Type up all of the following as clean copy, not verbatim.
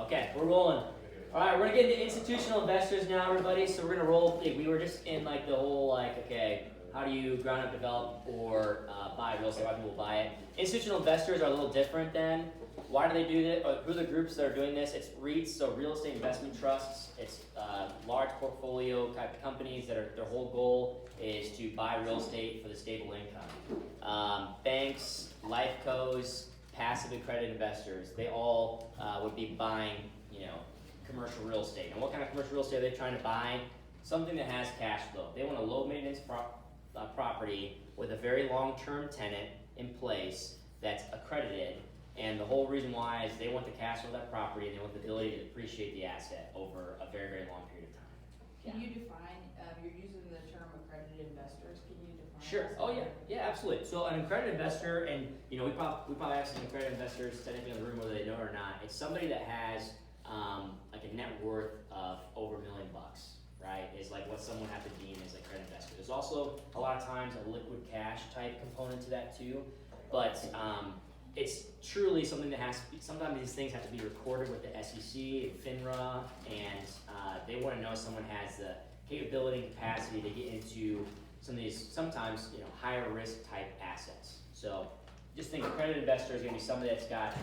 Okay, we're rolling. All right, we're gonna get into institutional investors now, everybody. So we're gonna roll. We were just in like the whole okay, how do you ground up develop or buy real estate? Why people buy it? Institutional investors are a little different then. Why do they do this? Who are the groups that are doing this? It's REITs, so real estate investment trusts. It's large portfolio type of companies that are their whole goal is to buy real estate for the stable income. Banks, life cos, passive accredited investors, they all would be buying, commercial real estate. And what kind of commercial real estate are they trying to buy? Something that has cash flow. They want a low maintenance property with a very long-term tenant in place that's accredited. And the whole reason why is they want the cash flow of that property and they want the ability to depreciate the asset over a very, very long period of time. Can you define, you're using the term accredited investors, can you define? Sure. Oh yeah, absolutely. So an accredited investor, and we probably have some accredited investors technically in the room whether they know it or not. It's somebody that has like a net worth of over $1 million, right? Is like what someone has to deem as a accredited investor. There's also a lot of times a liquid cash type component to that too, but it's truly something that has to be, sometimes these things have to be recorded with the SEC and FINRA, and they want to know someone has the capability and capacity to get into some of these sometimes higher risk type assets. So just think accredited investor is going to be somebody that's got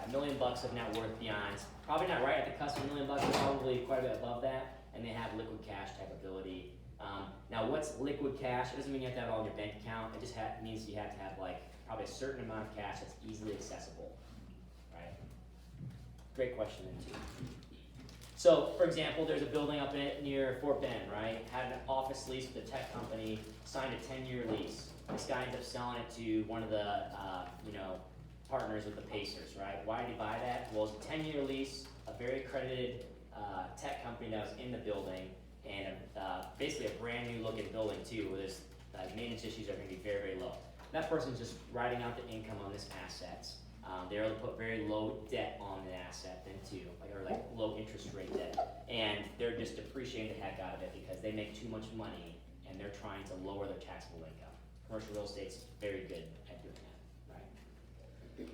$1 million of net worth beyond, probably not right at the cusp of $1 million, but probably quite a bit above that, and they have liquid cash type ability. Now what's liquid cash? It doesn't mean you have to have it all in your bank account. It just means you have to have probably a certain amount of cash that's easily accessible, right? Great question then too. So, for example, there's a building up near Fort Bend, right? Had an office lease with a tech company, signed a 10-year lease. This guy ends up selling it to one of the, partners with the Pacers, right? Why did he buy that? Well, it's a 10-year lease, a very accredited tech company that was in the building, and basically a brand new looking building too, where there's maintenance issues are going to be very, very low. That person's just writing out the income on this asset. They're able to put very low debt on the asset then too, or low interest rate debt. And they're just depreciating the heck out of it because they make too much money and they're trying to lower their taxable income. Commercial real estate's very good at doing that, right?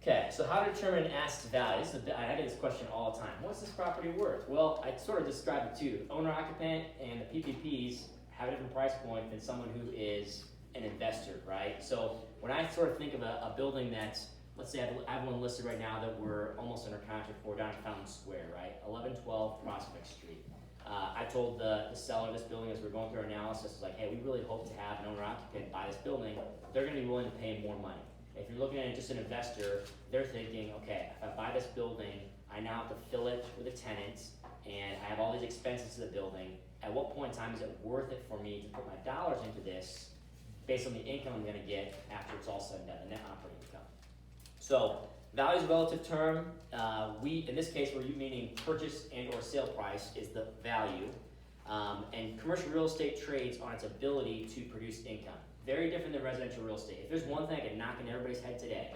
Okay, so how to determine an asset's value? I get this question all the time. What's this property worth? Well, I sort of described it too. Owner-occupant and the PPPs have a different price point than someone who is an investor, right? So when I sort of think of a building that's, let's say I have one listed right now that we're almost under contract for down in Fountain Square, right? 1112 Prospect Street. I told the seller of this building as we're going through our analysis, hey, we really hope to have an owner-occupant buy this building. They're going to be willing to pay more money. If you're looking at it just an investor, they're thinking, okay, if I buy this building, I now have to fill it with a tenant, and I have all these expenses to the building. At what point in time is it worth it for me to put my dollars into this based on the income I'm going to get after it's all said and done, the net operating income? So, value is a relative term. In this case, we're meaning purchase and or sale price is the value. And commercial real estate trades on its ability to produce income. Very different than residential real estate. If there's one thing I can knock in everybody's head today,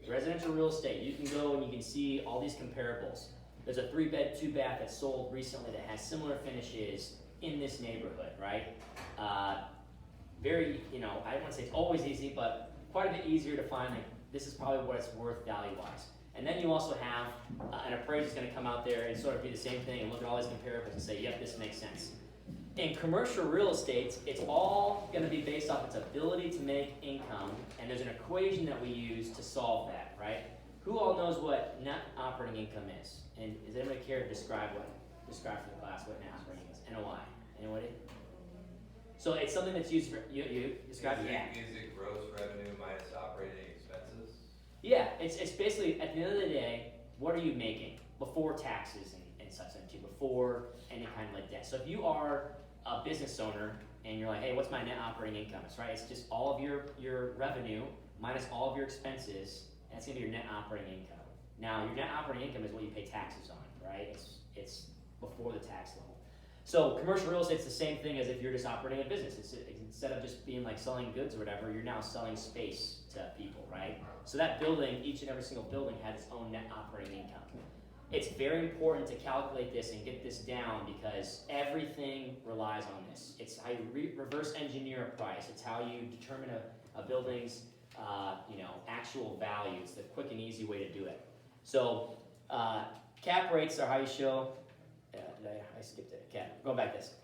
residential real estate, you can go and you can see all these comparables. There's a 3-bed, 2-bath that sold recently that has similar finishes in this neighborhood, right? Very, I don't want to say it's always easy, but quite a bit easier to find this is probably what it's worth value-wise. And then you also have an appraiser's going to come out there and sort of do the same thing and look at all these comparables and say, yep, this makes sense. In commercial real estate, it's all going to be based off its ability to make income, and there's an equation that we use to solve that, right? Who all knows what net operating income is? And does anybody care to describe for the class what net operating is? NOI. Anybody? So it's something that's used for, you describe it? Yeah. Is it gross revenue minus operating expenses? Yeah, it's basically, at the end of the day, what are you making before taxes and such, and before any kind of debt. So if you are a business owner and you're like, hey, what's my net operating income? It's right, it's just all of your revenue minus all of your expenses, and that's gonna be your net operating income. Now, your net operating income is what you pay taxes on, right? It's before the tax level. So commercial real estate is the same thing as if you're just operating a business. It's instead of just being selling goods or whatever, you're now selling space to people, right? So that building, each and every single building has its own net operating income. It's very important to calculate this and get this down because everything relies on this. It's how you reverse engineer a price. It's how you determine a building's actual value. It's the quick and easy way to do it. So Cap rates are how you show, I skipped it, cap, going back this.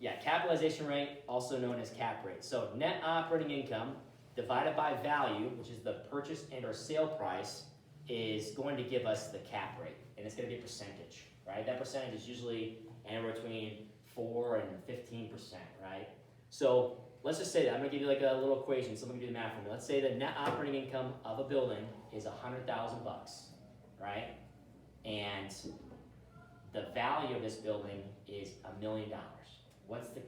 Yeah, capitalization rate, also known as cap rate. So net operating income divided by value, which is the purchase and or sale price, is going to give us the cap rate, and it's gonna be a percentage, right? That percentage is usually anywhere between 4 and 15%, right? So let's just say that, I'm gonna give you like a little equation, someone can do the math for me. Let's say the net operating income of a building is $100,000, right? And the value of this building is $1 million. What's the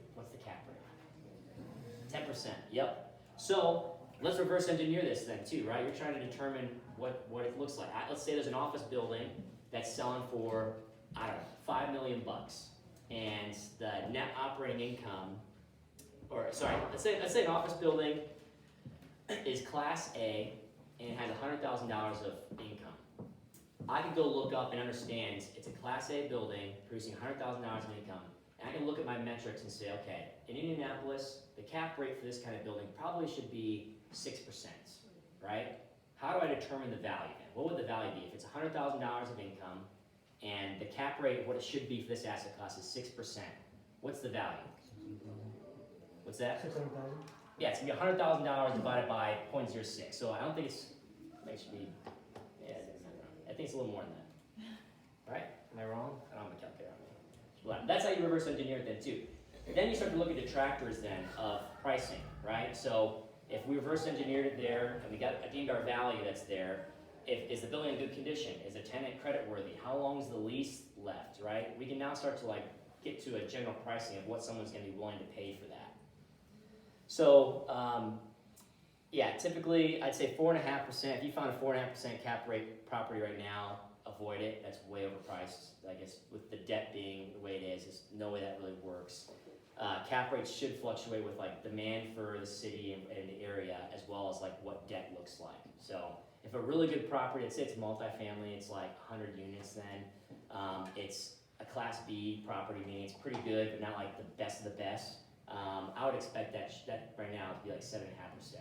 cap rate? 10%, yep. So let's reverse engineer this then too, right? You're trying to determine what it looks like. Let's say there's an office building that's selling for, I don't know, $5 million, and the net operating income, or sorry, let's say an office building is Class A and it has $100,000 of income. I can go look up and understand it's a Class A building producing $100,000 of income, and I can look at my metrics and say, okay, in Indianapolis, the cap rate for this kind of building probably should be 6%, right? How do I determine the value then? What would the value be? If it's $100,000 of income and the cap rate, what it should be for this asset class is 6%, what's the value? What's that? 600,000. Yeah, it's gonna be $100,000 divided by 0.06. So I don't think it should be, yeah, I think it's a little more than that. Right? Am I wrong? I don't have a calculator on me. Well, that's how you reverse engineer it then too. Then you start to look at detractors then of pricing, right? So if we reverse engineered it there and we deemed our value that's there, is the building in good condition? Is the tenant credit worthy? How long is the lease left, right? We can now start to like get to a general pricing of what someone's gonna be willing to pay for that. So, yeah, typically I'd say 4.5%. If you found a 4.5% cap rate property right now, avoid it. That's way overpriced. I guess with the debt being the way it is, there's no way that really works. Cap rates should fluctuate with like demand for the city and the area, as well as like what debt looks like. So if a really good property, let's say it's multifamily, it's like 100 units, then it's a Class B property, meaning it's pretty good, but not like the best of the best. I would expect that right now to be like 7.5%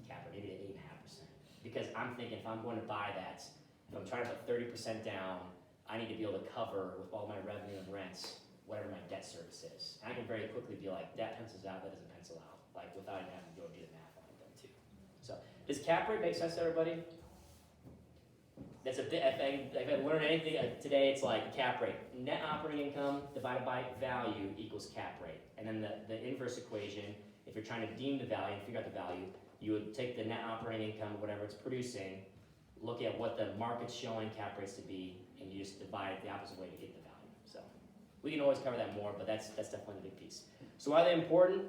cap rate, maybe 8.5%. Because I'm thinking if I'm going to buy that, if I'm trying to put 30% down, I need to be able to cover with all my revenue and rents whatever my debt service is. And I can very quickly be like, that pencils out, that doesn't pencil out, like without even having to go do the math on it then too. So, does cap rate make sense to everybody? That's a bit, if I learned anything today, it's like cap rate. Net operating income divided by value equals cap rate. And then the inverse equation, if you're trying to deem the value and figure out the value, you would take the net operating income, whatever it's producing, look at what the market's showing cap rates to be, and you just divide it the opposite way to get the value. So we can always cover that more, but that's definitely the big piece. So why are they important?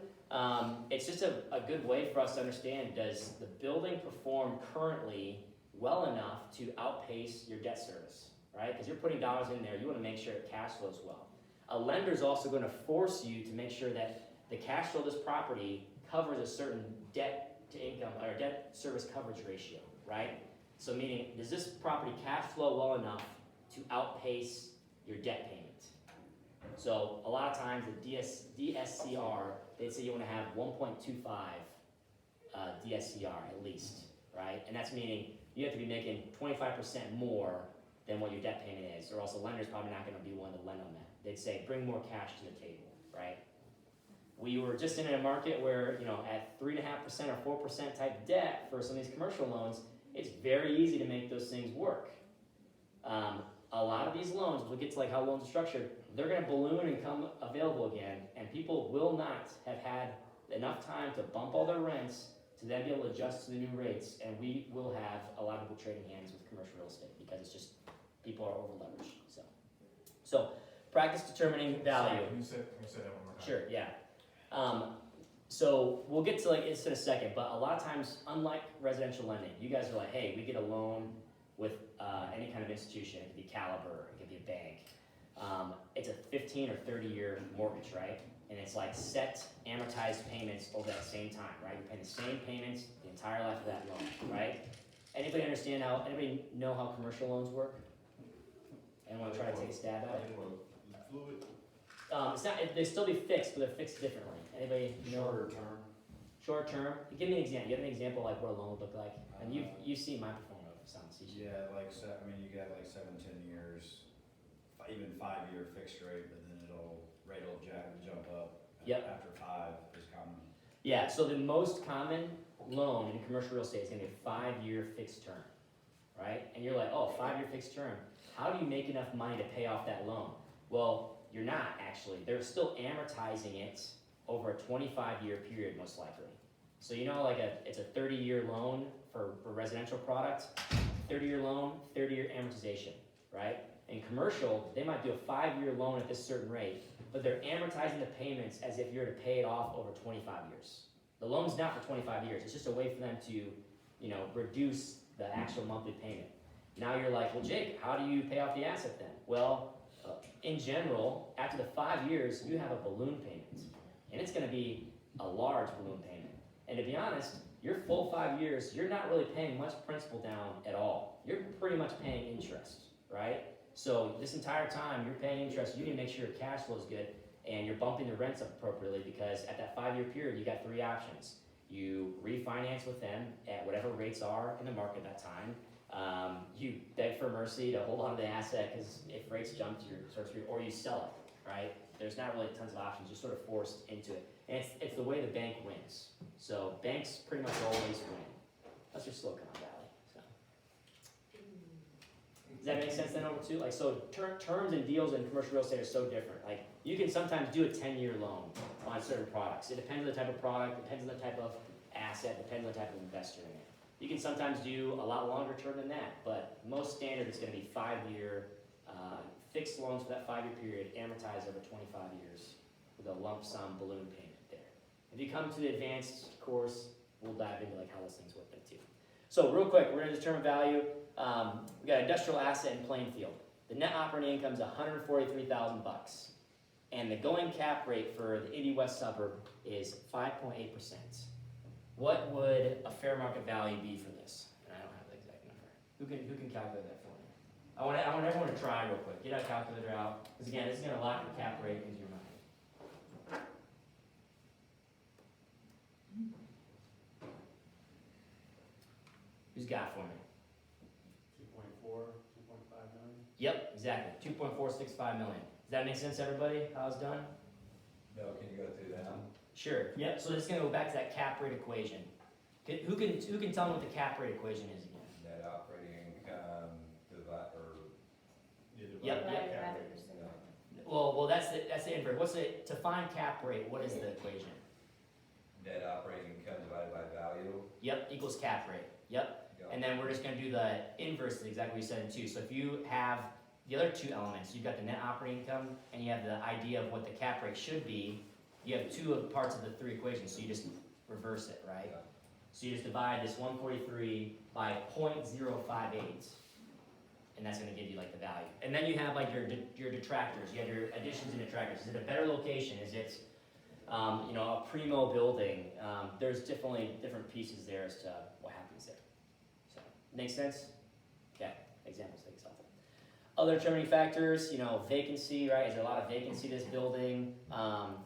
It's just a good way for us to understand, does the building perform currently well enough to outpace your debt service, right? Because you're putting dollars in there, you want to make sure it cash flows well. A lender is also going to force you to make sure that the cash flow of this property covers a certain debt to income or debt service coverage ratio, right? So meaning, does this property cash flow well enough to outpace your debt payment? So a lot of times the DSCR, they'd say you want to have 1.25 DSCR at least, right? And that's meaning you have to be making 25% more than what your debt payment is, or else the lender's probably not going to be willing to lend on that. They'd say, bring more cash to the table, right? We were just in a market where, at 3.5% or 4% type debt for some of these commercial loans, it's very easy to make those things work. A lot of these loans, we'll get to like how loans are structured, they're going to balloon and come available again, and people will not have had enough time to bump all their rents to then be able to adjust to the new rates, and we will have a lot of people trading hands with commercial real estate because it's just, people are over leveraged. So practice determining value. Can you say that one more time? Sure, yeah. So we'll get to like this in a second, but a lot of times, unlike residential lending, you guys are like, hey, we get a loan with any kind of institution. It could be Caliber, it could be a bank. It's a 15 or 30 year mortgage, right? And it's like set amortized payments over that same time, right? You're paying the same payments the entire life of that loan, right? Anybody anybody know how commercial loans work? Anyone try to take a stab at it? It's not, they still be fixed, but they're fixed differently. Anybody know? Shorter term. Short term? Give me an example. You have an example like what a loan would look like? And you've seen my portfolio of some policies. Yeah, like, you got like 7-10 years, even 5-year fixed rate, but then rate will jump up. Yep. After 5 is common. Yeah, so the most common loan in commercial real estate is gonna be a 5-year fixed term, right? And you're like, oh, 5-year fixed term, how do you make enough money to pay off that loan? Well, you're not actually, they're still amortizing it over a 25-year period most likely. So like it's a 30-year loan for residential product, 30-year loan, 30-year amortization, right? In commercial, they might do a 5-year loan at this certain rate, but they're amortizing the payments as if you're to pay it off over 25 years. The loan's not for 25 years, it's just a way for them to, reduce the actual monthly payment. Now you're like, well, Jake, how do you pay off the asset then? Well, in general, after the 5 years, you have a balloon payment, and it's gonna be a large balloon payment. And to be honest, your full 5 years, you're not really paying much principal down at all. You're pretty much paying interest, right? So this entire time, you're paying interest, you need to make sure your cash flow is good, and you're bumping the rents up appropriately, because at that 5-year period, you got 3 options. You refinance with them at whatever rates are in the market at that time. You beg for mercy to hold on to the asset, because if rates jump, you're sort of screwed, or you sell it, right? There's not really tons of options, you're sort of forced into it. And it's the way the bank wins. So banks pretty much always win. That's your Silicon Valley. So. Does that make sense then over too? Like, so terms and deals in commercial real estate are so different. Like, you can sometimes do a 10-year loan on certain products. It depends on the type of product, depends on the type of asset, depends on the type of investor in it. You can sometimes do a lot longer term than that, but most standard is going to be 5-year fixed loans for that 5-year period, amortized over 25 years with a lump sum balloon payment there. If you come to the advanced course, we'll dive into like how those things work then too. So real quick, we're going to determine value. We got industrial asset in Plainfield. The net operating income is $143,000, and the going cap rate for the Indy West suburb is 5.8%. What would a fair market value be for this? And I don't have the exact number. Who can calculate that for me? I want everyone to try real quick. Get a calculator out, because again, this is going to lock the cap rate into your mind. Who's got it for me? 2.4, 2.5 million? Yep, exactly. 2.465 million. Does that make sense, everybody? How it's done? No, can you go through them? Sure. Yep. So this is going to go back to that cap rate equation. Who can tell me what the cap rate equation is again? Net operating income, Yep. Well, that's the inverse. To find cap rate? What is the equation? net operating income divided by value. Yep, equals cap rate. Yep. Yep. And then we're just going to do the inverse of exactly what you said in 2. So if you have the other 2 elements, you've got the net operating income and you have the idea of what the cap rate should be. You have 2 of parts of the 3 equations, so you just reverse it, right? Yeah. So you just divide this 143 by 0.058, and that's going to give you like the value. And then you have like your detractors. You have your additions and detractors. Is it a better location? Is it a primo building? There's definitely different pieces there as to what happens there. So makes sense? Okay. Examples take something. Other determining factors, vacancy, right? Is there a lot of vacancy in this building?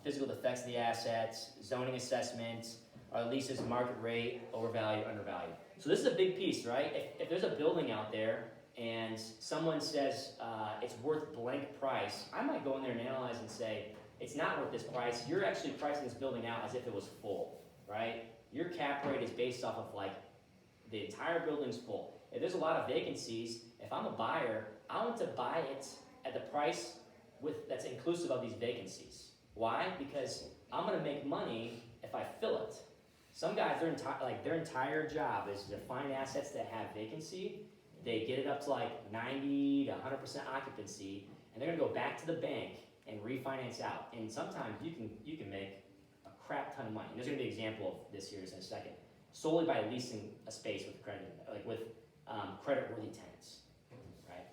Physical defects of the assets, zoning assessment, are leases market rate, overvalued, undervalued. So this is a big piece, right? If there's a building out there and someone says it's worth blank price, I might go in there and analyze and say, it's not worth this price. You're actually pricing this building out as if it was full, right? Your cap rate is based off of like the entire building's full. If there's a lot of vacancies, if I'm a buyer, I want to buy it at the price that's inclusive of these vacancies. Why? Because I'm going to make money if I fill it. Some guys, their entire job is to find assets that have vacancy. They get it up to like 90 to 100% occupancy, and they're going to go back to the bank and refinance out. And sometimes you can make a crap ton of money. And there's going to be an example of this here in a second. Solely by leasing a space with credit-worthy tenants, right?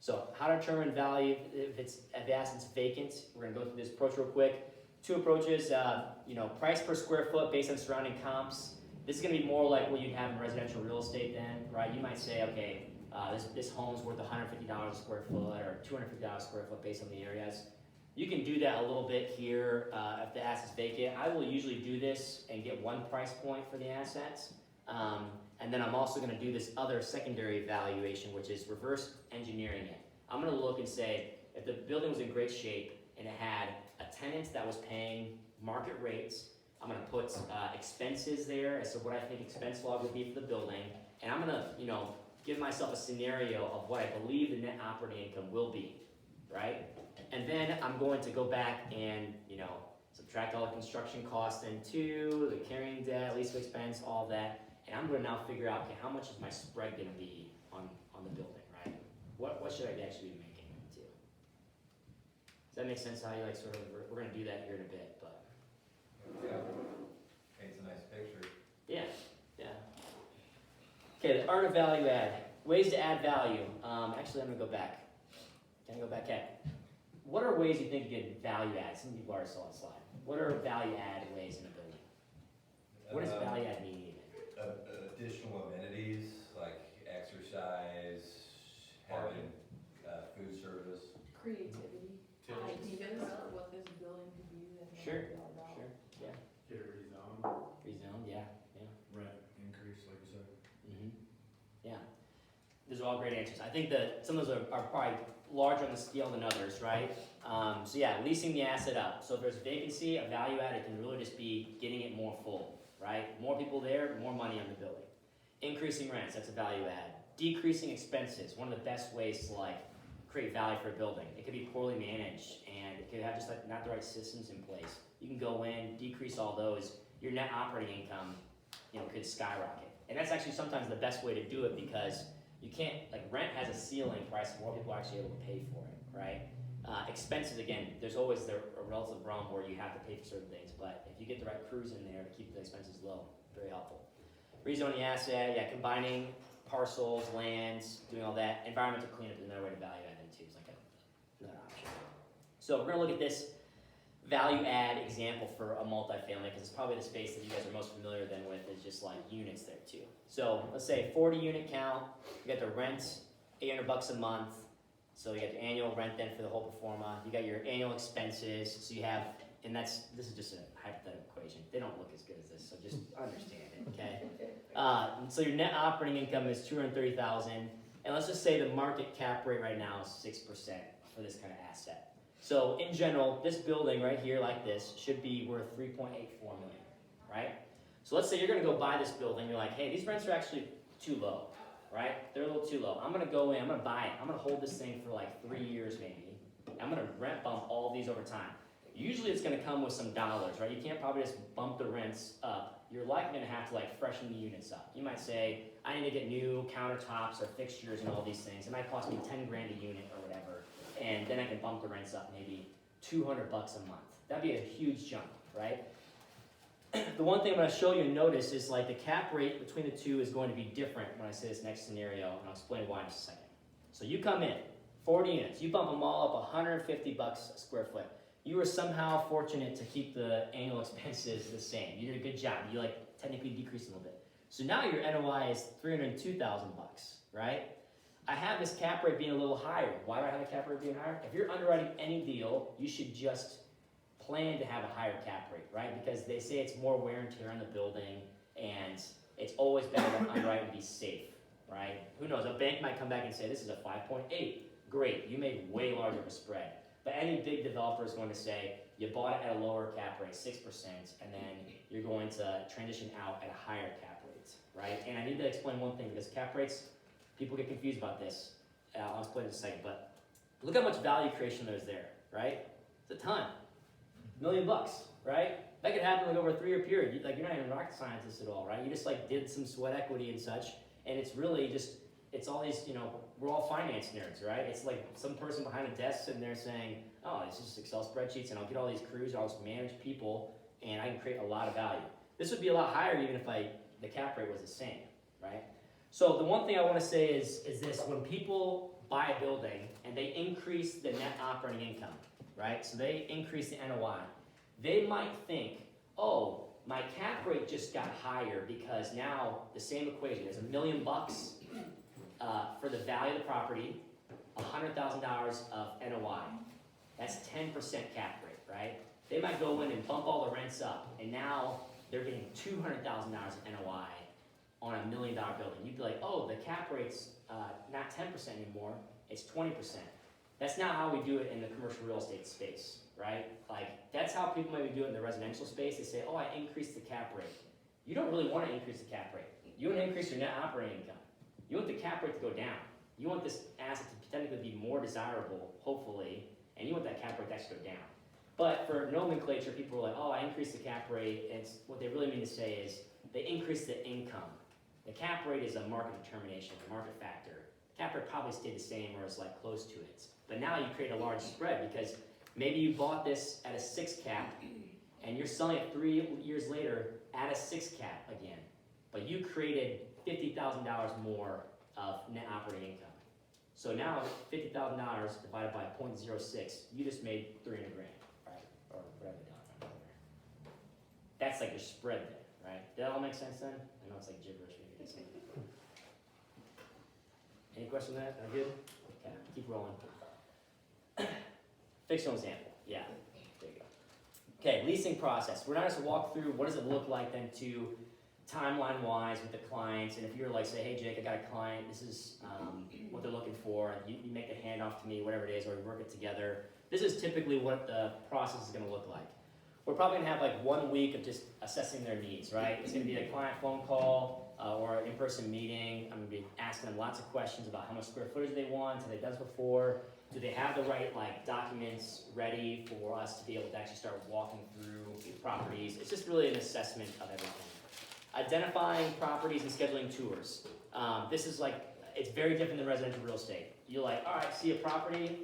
So how to determine value if the asset's vacant? We're going to go through this approach real quick. 2 approaches. Price per square foot based on surrounding comps. This is going to be more like what you'd have in residential real estate then, right? You might say, okay, this home's worth $150 a square foot or $250 a square foot based on the areas. You can do that a little bit here if the asset's vacant. I will usually do this and get 1 price point for the assets. And and then I'm also gonna do this other secondary evaluation, which is reverse engineering it. I'm gonna look and say, if the building was in great shape and it had a tenant that was paying market rates, I'm gonna put expenses there as to what I think expense log would be for the building, and I'm gonna, give myself a scenario of what I believe the net operating income will be, right? And then I'm going to go back and, subtract all the construction costs then too, the carrying debt, lease expense, all that, and I'm gonna now figure out, okay, how much is my spread gonna be on the building, right? What should I actually be making it to? Does that make sense how you we're gonna do that here in a bit, but. Yeah, paints a nice picture. Yeah. Okay, the art of value add. Ways to add value. Actually, I'm gonna go back. Can I go back? Okay. What are ways you think you can value add? Some people already saw the slide. What are value add ways in a building? What does value add mean even? Additional amenities like exercise, having food service. Creativity, ideas of what this building could be that no Sure, one's thought about. sure, yeah. Get it rezoned. Rezone, yeah. Rent increase, like you said. Yeah. Those are all great answers. I think that some of those are probably larger on the scale than others, right? So yeah, leasing the asset up. So if there's vacancy, a value add, it can really just be getting it more full, right? More people there, more money on the building. Increasing rents, that's a value add. Decreasing expenses, one of the best ways to create value for a building. It could be poorly managed and it could have just not the right systems in place. You can go in, decrease all those, your net operating income, could skyrocket. And that's actually sometimes the best way to do it because you can't, rent has a ceiling price, more people are actually able to pay for it, right? Expenses, again, there's always a relative realm where you have to pay for certain things, but if you get the right crews in there to keep the expenses low, very helpful. Rezoning the asset, yeah, combining parcels, lands, doing all that. Environmental cleanup is another way to value add into, it's another option. So we're gonna look at this value add example for a multifamily because it's probably the space that you guys are most familiar then with is just units there too. So let's say 40 unit count, you got the rent, $800 a month. So you got the annual rent then for the whole pro forma. You got your annual expenses. So you have, and this is just a hypothetical equation. They don't look as good as this, so just understand it, okay? So your net operating income is $230,000, and let's just say the market cap rate right now is 6% for this kind of asset. So in general, this building right here like this should be worth $3.84 million, right? So let's say you're gonna go buy this building, you're like, hey, these rents are actually too low, right? They're a little too low. I'm gonna go in, I'm gonna buy it. I'm gonna hold this thing for 3 years maybe. I'm gonna rent bump all these over time. Usually it's gonna come with some dollars, right? You can't probably just bump the rents up. You're likely gonna have to freshen the units up. You might say, I need to get new countertops or fixtures and all these things. It might cost me 10 grand a unit or whatever. And then I can bump the rents up maybe $200 a month. That'd be a huge jump, right? The one thing I'm going to show you and notice is the cap rate between the two is going to be different when I say this next scenario, and I'll explain why in just a second. So you come in, 40 units, you bump them all up $150 a square foot. You were somehow fortunate to keep the annual expenses the same. You did a good job. You technically decreased a little bit. So now your NOI is $302,000, right? I have this cap rate being a little higher. Why do I have a cap rate being higher? If you're underwriting any deal, you should just plan to have a higher cap rate, right? Because they say it's more wear and tear on the building, and it's always better to underwrite and be safe, right? Who knows? A bank might come back and say, this is a 5.8. Great, you made way larger of a spread. But any big developer is going to say, you bought it at a lower cap rate, 6%, and then you're going to transition out at a higher cap rate, right? And I need to explain one thing, because cap rates, people get confused about this. I'll explain in a second, but look how much value creation there's there, right? It's a ton. $1 million, right? That could happen over a 3-year period. You're not even a rocket scientist at all, right? You just did some sweat equity and such, and it's really just, it's all these, we're all finance nerds, right? It's some person behind a desk sitting there saying, oh, it's just Excel spreadsheets, and I'll get all these crews, I'll just manage people, and I can create a lot of value. This would be a lot higher even if the cap rate was the same, right? So the one thing I want to say is this: when people buy a building and they increase the net operating income, right? So they increase the NOI, they might think, oh, my cap rate just got higher because now the same equation, there's $1 million for the value of the property, $100,000 of NOI. That's 10% cap rate, right? They might go in and bump all the rents up, and now they're getting $200,000 of NOI on $1 million building. You'd be like, oh, the cap rate's not 10% anymore, it's 20%. That's not how we do it in the commercial real estate space, right? Like, that's how people maybe do it in the residential space. They say, oh, I increased the cap rate. You don't really want to increase the cap rate. You want to increase your net operating income. You want the cap rate to go down. You want this asset to technically be more desirable, hopefully, and you want that cap rate to actually go down. But for nomenclature, people are like, oh, I increased the cap rate, and what they really mean to say is they increase the income. The cap rate is a market determination, a market factor. Cap rate probably stayed the same or is like close to it. But now you create a large spread because maybe you bought this at a 6 cap and you're selling it 3 years later at a 6 cap again. But you created $50,000 more of net operating income. So now $50,000 divided by 0.06, you just made $300,000, right? Or whatever the dollar. That's like your spread there, right? Did that all make sense then? I know it's like gibberish. Any question on that? Are good? Okay, keep rolling. Fictional example. Yeah, there you go. Okay, leasing process. We're not just walk through what does it look like then to timeline-wise with the clients, and if you're like, say, hey Jake, I got a client, this is what they're looking for, you make the handoff to me, whatever it is, or we work it together. This is typically what the process is gonna look like. We're probably gonna have like 1 week of just assessing their needs, right? It's gonna be a client phone call or an in-person meeting. I'm gonna be asking them lots of questions about how much square footage they want, have they done this before, do they have the right like documents ready for us to be able to actually start walking through properties. It's just really an assessment of everything. Identifying properties and scheduling tours. This is like, it's very different than residential real estate. You're like, all right, see a property,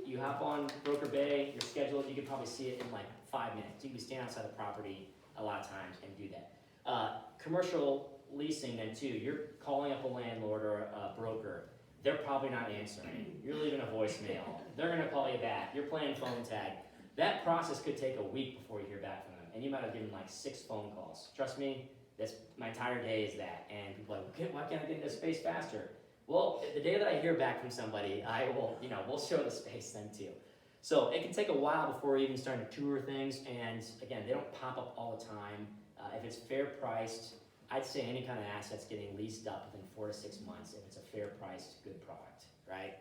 you hop on Broker Bay, you're scheduled, you can probably see it in like 5 minutes. You can stand outside the property a lot of times and do that. Commercial leasing then too, you're calling up a landlord or a broker, they're probably not answering. You're leaving a voicemail, they're gonna call you back, you're playing phone tag. That process could take a week before you hear back from them, and you might have given like 6 phone calls. Trust me, that's my entire day is that, and people are like, okay, why can't I get into space faster? Well, the day that I hear back from somebody, I will, we'll show the space then too. So it can take a while before we even start to tour things, and again, they don't pop up all the time. If it's fair priced, I'd say any kind of asset's getting leased up within 4 to 6 months if it's a fair priced, good product, right?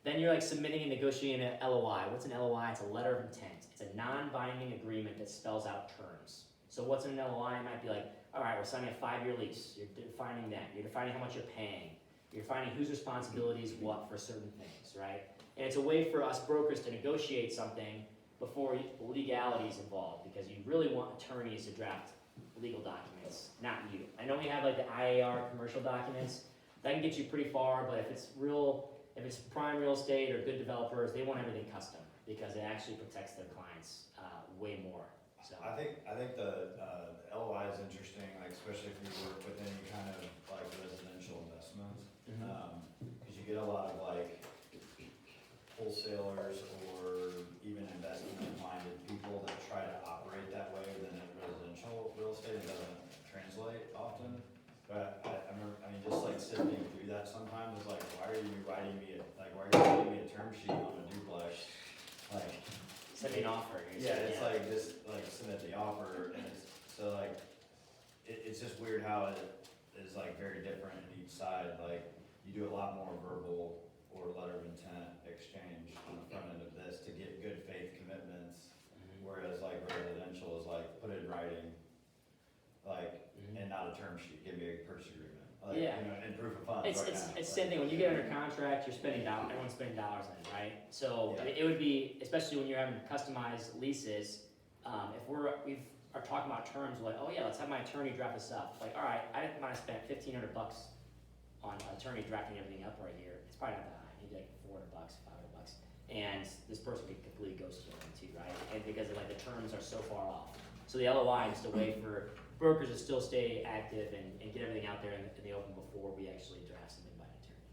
Then you're like submitting and negotiating an LOI. What's an LOI? It's a letter of intent. It's a non-binding agreement that spells out terms. So what's an LOI? It might be like, all right, we're signing a 5-year lease. You're defining that. You're defining how much you're paying. You're defining whose responsibility is what for certain things, right? And it's a way for us brokers to negotiate something before legality is involved, because you really want attorneys to draft legal documents, not you. I know we have like the IAR commercial documents. That can get you pretty far, but if it's prime real estate or good developers, they want everything custom because it actually protects their clients way more. So I think the LOI is interesting, like especially if you work with any kind of like residential investments, because you get a lot of like wholesalers or even investment-minded people that try to operate that way within residential real estate. It doesn't translate often. But I remember, just like sifting through that sometimes is like, why are you writing me a term sheet on a duplex? Like, send me an offer. Yeah, it's like just like submit the offer, and it's so like it's just weird how it is like very different in each side. Like you do a lot more verbal or letter of intent exchange on the front end of this to get good faith commitments, whereas like residential is like put it in writing, like and not a term sheet. Give me a purchase agreement. Like, and proof of funds. It's same thing. When you get under contract, you're spending dollars. Everyone's spending dollars on it, right? So it would be, especially when you're having customized leases. If we are talking about terms, we're like, oh yeah, let's have my attorney draft this up. Like, all right, I might have spent $1,500 on an attorney drafting everything up right here. It's probably not that high. Maybe like $400, $500, and this person could completely ghost you too, right? And because like the terms are so far off. So the LOI is just a way for brokers to still stay active and get everything out there in the open before we actually draft something by an attorney.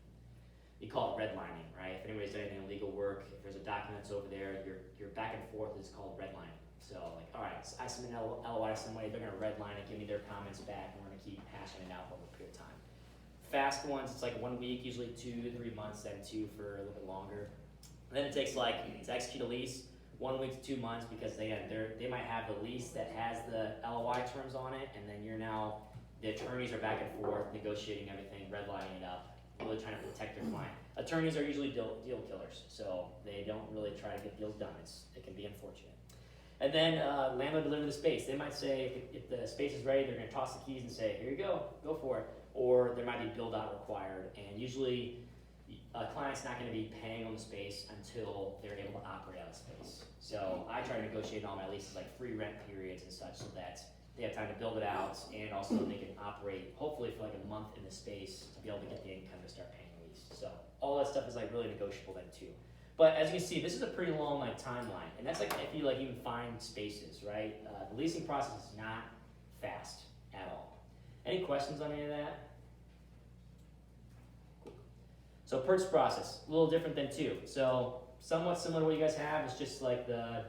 You call it redlining, right? If anybody's done anything in legal work, if there's a document that's over there, your back and forth is called redlining. So like, all right, so I submit an LOI to somebody, they're gonna redline it, give me their comments back, and we're gonna keep hashing it out over a period of time. Fast ones, it's like 1 week, usually 2 to 3 months, then 2 for a little bit longer. And then it takes to execute a lease, 1 week to 2 months, because they might have the lease that has the LOI terms on it, and then you're now the attorneys are back and forth, negotiating everything, redlining it up, really trying to protect their client. Attorneys are usually deal killers, so they don't really try to get deals done. It can be unfortunate. And then landlord deliver the space. They might say if the space is ready, they're going to toss the keys and say, here you go for it. Or there might be build out required, and usually a client's not going to be paying on the space until they're able to operate out of space. So I try to negotiate all my leases like free rent periods and such, so that they have time to build it out, and also they can operate hopefully for like a month in the space to be able to get the income to start paying the lease. So all that stuff is like really negotiable then too. But as you can see, this is a pretty long like timeline, and that's like if you like even find spaces, right? The leasing process is not fast at all. Any questions on any of that? Cool. So purchase process, a little different than two. So somewhat similar to what you guys have, it's just like the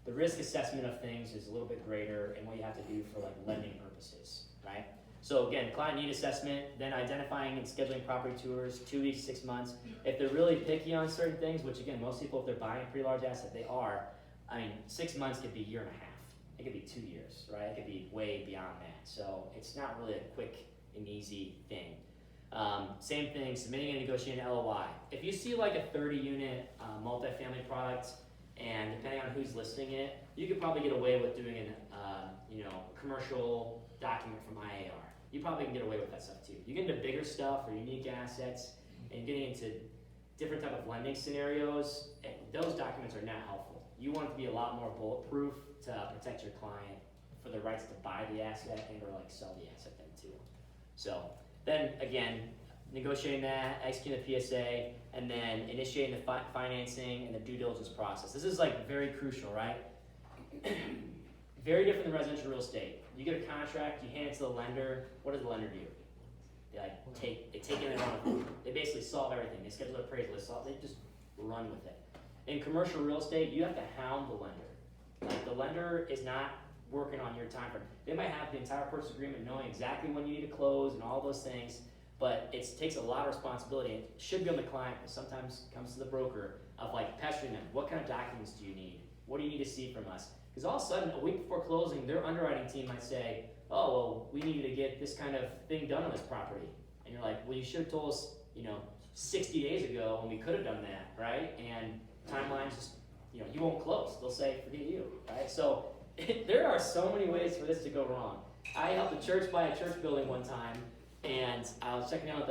risk assessment of things is a little bit greater and what you have to do for like lending purposes, right? So again, client need assessment, then identifying and scheduling property tours, 2 weeks, 6 months. If they're really picky on certain things, which again, most people, if they're buying a pretty large asset, they are. I mean, 6 months could be a year and a half. It could be 2 years, right? It could be way beyond that. So it's not really a quick and easy thing. Same thing, submitting and negotiating an LOI. If you see like a 30-unit multifamily product, and depending on who's listing it, you could probably get away with doing an commercial document from IAR. You probably can get away with that stuff too. You get into bigger stuff or unique assets and getting into different type of lending scenarios, those documents are not helpful. You want it to be a lot more bulletproof to protect your client for the rights to buy the asset and or like sell the asset then too. So then again, negotiating that, executing the PSA, and then initiating the financing and the due diligence process. This is like very crucial, right? Very different than residential real estate. You get a contract, you hand it to the lender. What does the lender do? They take it and run with it. They basically solve everything. They schedule appraisal. They just run with it. In commercial real estate, you have to hound the lender. Like the lender is not working on your time frame. They might have the entire purchase agreement, knowing exactly when you need to close and all those things, but it takes a lot of responsibility. It should be on the client, but sometimes it comes to the broker of like pestering them. What kind of documents do you need? What do you need to see from us? Because all of a sudden, a week before closing, their underwriting team might say, oh, well, we need to get this kind of thing done on this property. And you're like, well, you should have told us, 60 days ago when we could have done that, right? And timelines just, you won't close. They'll say, forget you, right? So there are so many ways for this to go wrong. I helped a church buy a church building one time, and I was checking out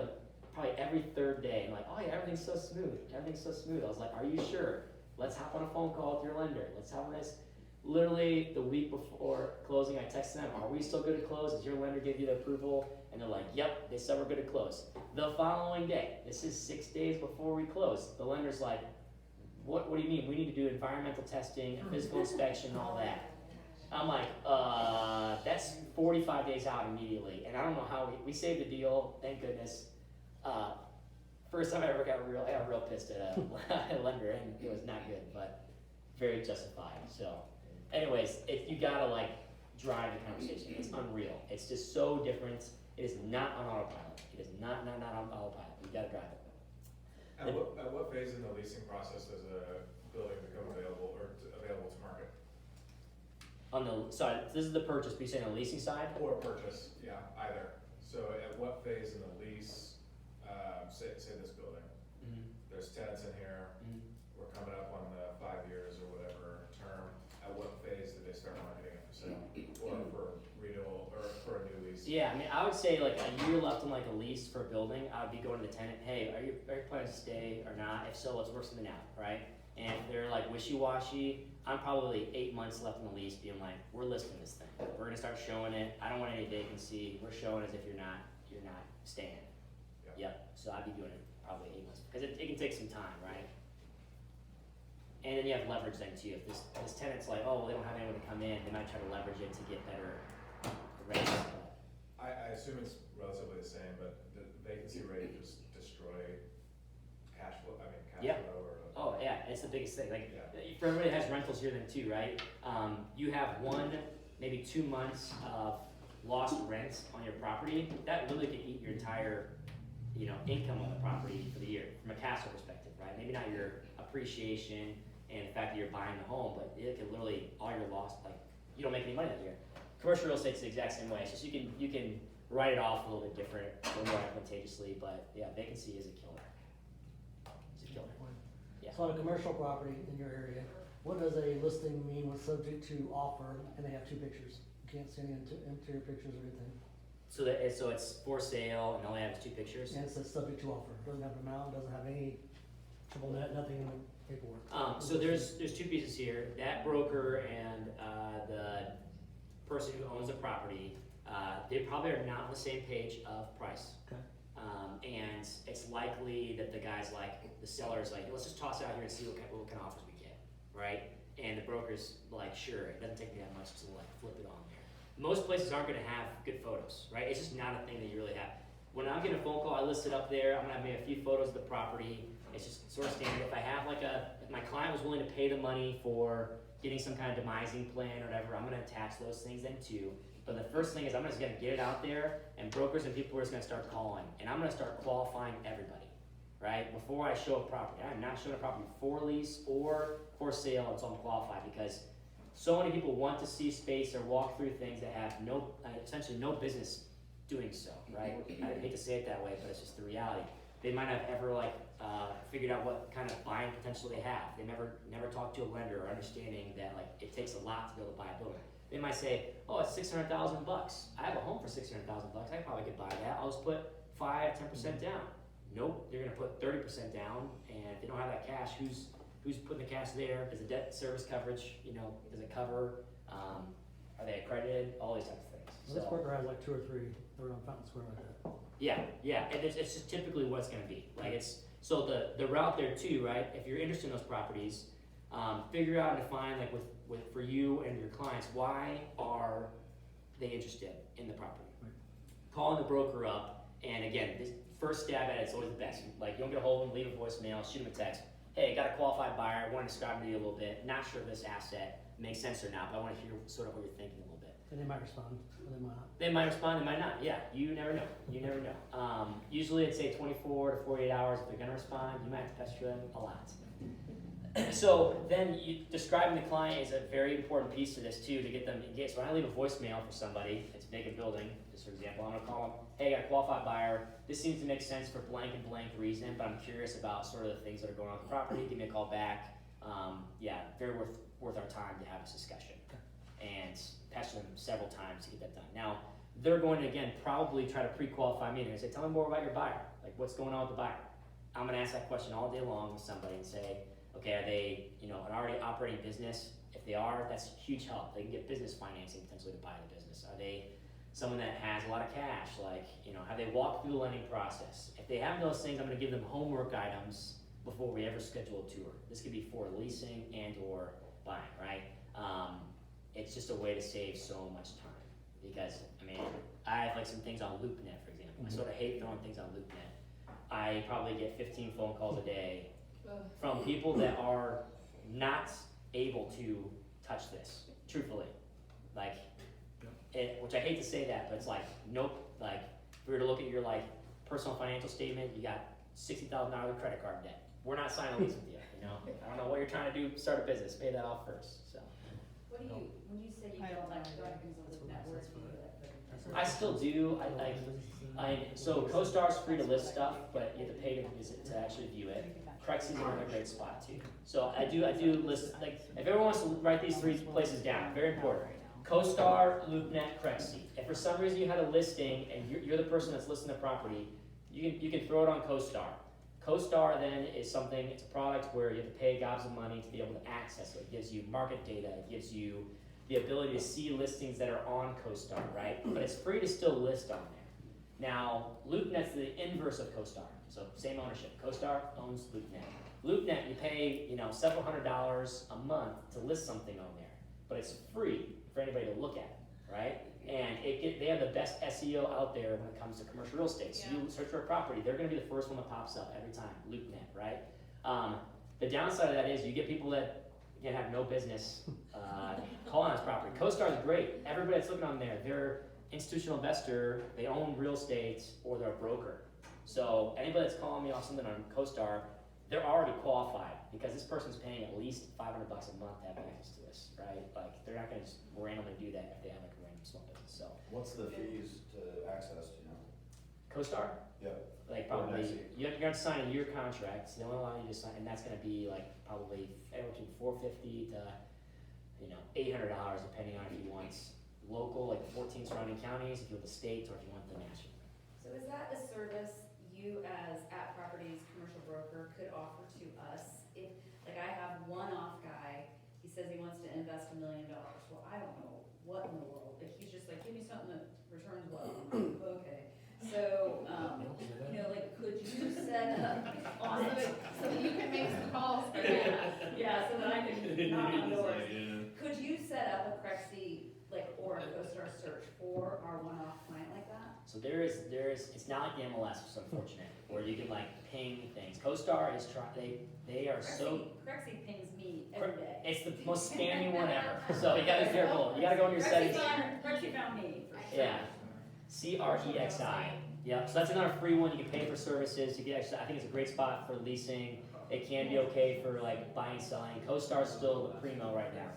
probably every third day. I'm like, oh yeah, everything's so smooth. Everything's so smooth. I was like, are you sure? Let's hop on a phone call with your lender. Let's have this. Literally the week before closing, I texted them, are we still good to close? Does your lender give you the approval? And they're like, yep, they said we're good to close. The following day, this is 6 days before we close, the lender's like, what do you mean? We need to do environmental testing, a physical inspection, all that. I'm like, that's 45 days out immediately. And I don't know how we saved the deal, thank goodness. First time I ever got real pissed at a lender, and it was not good, but very justified. So anyways, you gotta drive the conversation. It's unreal. It's just so different. It is not on autopilot. It is not on autopilot. You gotta drive it. At what phase in the leasing process does a building become available to market? Sorry, this is the purchase, but you're saying on the leasing side? Or purchase, yeah, either. So at what phase in the lease, say this building, there's tenants in here, we're coming up on the 5 years or whatever term, at what phase do they start marketing it for sale? Or for renewal, or for a new lease? Yeah, I mean, I would say like a year left on like a lease for a building, I would be going to the tenant, hey, are you planning to stay or not? If so, let's work something out, right? And if they're like wishy-washy, I'm probably 8 months left in the lease being like, we're listing this thing. We're gonna start showing it. I don't want any vacancy. We're showing as if you're not staying. Yep, so I'd be doing it probably 8 months, because it can take some time, right? And then you have leverage then too. If this tenant's like, oh, well, they don't have anyone to come in, they might try to leverage it to get better rates. I assume it's relatively the same, but the vacancy rate just destroy cash flow, Yeah. flow or. Oh yeah, it's the biggest thing. Like Yeah. for everybody that has rentals here then too, right? You have 1, maybe 2 months of lost rent on your property. That really could eat your entire, income on the property for the year from a cash flow perspective, right? Maybe not your appreciation and the fact that you're buying the home, but it could literally all your loss, like you don't make any money that year. Commercial real estate's the exact same way, it's just you can write it off a little bit different, a little more advantageously, but yeah, vacancy is a killer. It's a killer. Yeah. So on a commercial property in your area, what does a listing mean with subject to offer, and they have 2 pictures? You can't see any interior pictures or anything. So it's for sale, and all they have is 2 pictures. And it says subject to offer, doesn't have an amount, doesn't have any triple net, nothing in the paperwork. So there's 2 pieces here. That broker and the person who owns the property, they probably are not on the same page of price. Okay. And it's likely that the guy's like, the seller's like, let's just toss it out here and see what kind of offers we get, right? And the broker's like, sure, it doesn't take me that much to like flip it on there. Most places aren't gonna have good photos, right? It's just not a thing that you really have. When I'm getting a phone call, I list it up there, I'm gonna have maybe a few photos of the property. It's just sort of standard. If I have if my client was willing to pay the money for getting some kind of demising plan or whatever, I'm gonna attach those things in too. But the first thing is I'm just gonna get it out there, and brokers and people are just gonna start calling, and I'm gonna start qualifying everybody, right? Before I show a property, I'm not showing a property for lease or for sale until I'm qualified, because so many people want to see space or walk through things that have essentially no business doing so, right? I hate to say it that way, but it's just the reality. They might not have ever figured out what kind of buying potential they have. They never talked to a lender or understanding that it takes a lot to be able to buy a building. They might say, oh, it's $600,000. I have a home for $600,000. I probably could buy that. I'll just put 5-10% down. Nope, they're gonna put 30% down, and if they don't have that cash, who's putting the cash there? Is the debt service coverage, does it cover? Are they accredited? All these types of things. Well, this broker has like 2 or 3 around Fountain Square like that. Yeah, and it's just typically what it's gonna be. So the route there too, right? If you're interested in those properties, figure out and define for you and your clients, why are they interested in the property? Right. Calling the broker up, and again, this first stab at it's always the best. You don't get a hold of them, leave a voicemail, shoot them a text. Hey, got a qualified buyer, I want to describe to you a little bit. Not sure if this asset makes sense or not, but I want to hear sort of what you're thinking a little bit. And they might respond, or they might not. They might respond, they might not. Yeah, you never know. You never know. Usually it's say 24 to 48 hours. If they're gonna respond, you might have to pester them a lot. So then describing the client is a very important piece to this too, to get them engaged. So when I leave a voicemail for somebody, it's a vacant building, just for example, I'm gonna call them, hey, I got a qualified buyer. This seems to make sense for blank and blank reason, but I'm curious about sort of the things that are going on with the property. Give me a call back. Very worth our time to have this discussion. And pester them several times to get that done. Now, they're going to, again, probably try to pre-qualify me and say, tell me more about your buyer. What's going on with the buyer? I'm gonna ask that question all day long with somebody and say, okay, are they, an already operating business? If they are, that's huge help. They can get business financing potentially to buy the business. Are they someone that has a lot of cash? Have they walked through the lending process? If they have those things, I'm gonna give them homework items before we ever schedule a tour. This could be for leasing and or buying, right? It's just a way to save so much time, because I have some things on LoopNet, for example. I sort of hate throwing things on LoopNet. I probably get 15 phone calls a day from people that are not able to touch this, truthfully. Which I hate to say that, but it's nope. If we were to look at your personal financial statement, you got $60,000 credit card debt. We're not signing a lease with you. I don't know what you're trying to do. Start a business, pay that off first. So. What do you, when you say you don't like doing things on the network, I still do. So CoStar's free to list stuff, but you have to pay to visit to actually view it. Craigslist is another great spot too. So I do list, if everyone wants to write these 3 places down, very important. CoStar, LoopNet, Craigslist. If for some reason you had a listing and you're the person that's listing the property, you can throw it on CoStar. CoStar then is it's a product where you have to pay gobs of money to be able to access it. It gives you market data, it gives you the ability to see listings that are on CoStar, right? But it's free to still list on there. Now, LoopNet's the inverse of CoStar, so same ownership. CoStar owns LoopNet. LoopNet, you pay several $100s a month to list something on there, but it's free for anybody to look at, right? And they have the best SEO out there when it comes to commercial real estate. So you search for a property, they're going to be the first one that pops up every time. LoopNet, right? The downside of that is you get people that have no business calling on this property. CoStar is great. Everybody that's looking on there, they're institutional investor, they own real estate, or they're a broker. So anybody that's calling me off something on CoStar, they're already qualified because this person's paying at least $500 a month to have access to this, right? They're not going to just randomly do that if they have a random small business, so. What's the fees to access, do you know? CoStar, Yeah. like Or probably, next year. you have to sign a year contract, so they only allow you to sign, and that's gonna be like probably anywhere between $450 to, $800, depending on if you want local, like 14 surrounding counties, if you want the state, or if you want the national. So is that a service you as At Properties commercial broker could offer to us? If, like I have one-off guy, he says he wants to invest $1 million, well, I don't know what in the world, but he's just like, give me something that returns well, I'm like, okay. So, like, could you set up, So that you can make some calls. yeah, so that I can knock on doors. Could you set up a Crexy, like, or a CoStar search for our one-off client like that? So there is, it's not like the MLS, which is unfortunate, where you can like ping things. CoStar is they are so, Crexy pings me every day. it's the most spammy one ever, so you gotta be careful, you gotta go in your settings. Crexy found me, for sure. Yeah, CREXI, yeah, so that's another free one, you can pay for services, you get actually, I think it's a great spot for leasing, it can be okay for like buying, selling. CoStar's still the primo right now.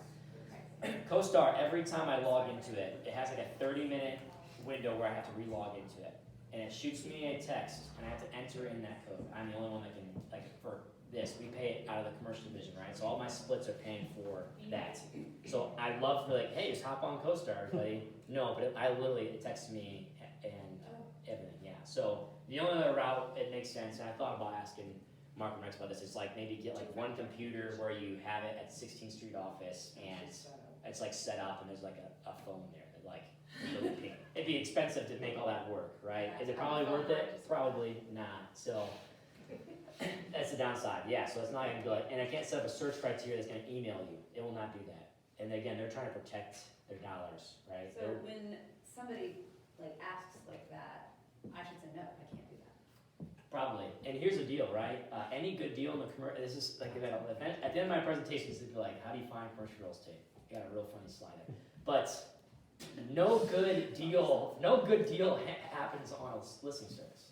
CoStar, every time I log into it, it has like a 30-minute window where I have to re-log into it. And it shoots me a text, and I have to enter in that code. I'm the only one that can, like, for this, we pay it out of the commercial division, right? So all my splits are paying for that. So I'd love to be like, hey, just hop on CoStar, everybody. No, but it texts me and everything, yeah. So the only other route, it makes sense, and I thought about asking Mark and Rex about this, is like maybe get like one computer where you have it at 16th Street office, and it's like set up, and there's like a phone there that like, it'd be expensive to make all that work, right? Is it probably worth it? Probably not, so that's the downside, yeah, so it's not gonna be like, and I can't set up a search criteria that's gonna email you, it will not do that. And again, they're trying to protect their dollars, right? So when somebody like asks like that, I should say, no, I can't do that. Probably, and here's the deal, right? Any good deal in the commercial, this is like, at the end of my presentation, it's like, how do you find commercial real estate? I got a real funny slide there. But no good deal happens on a listing service.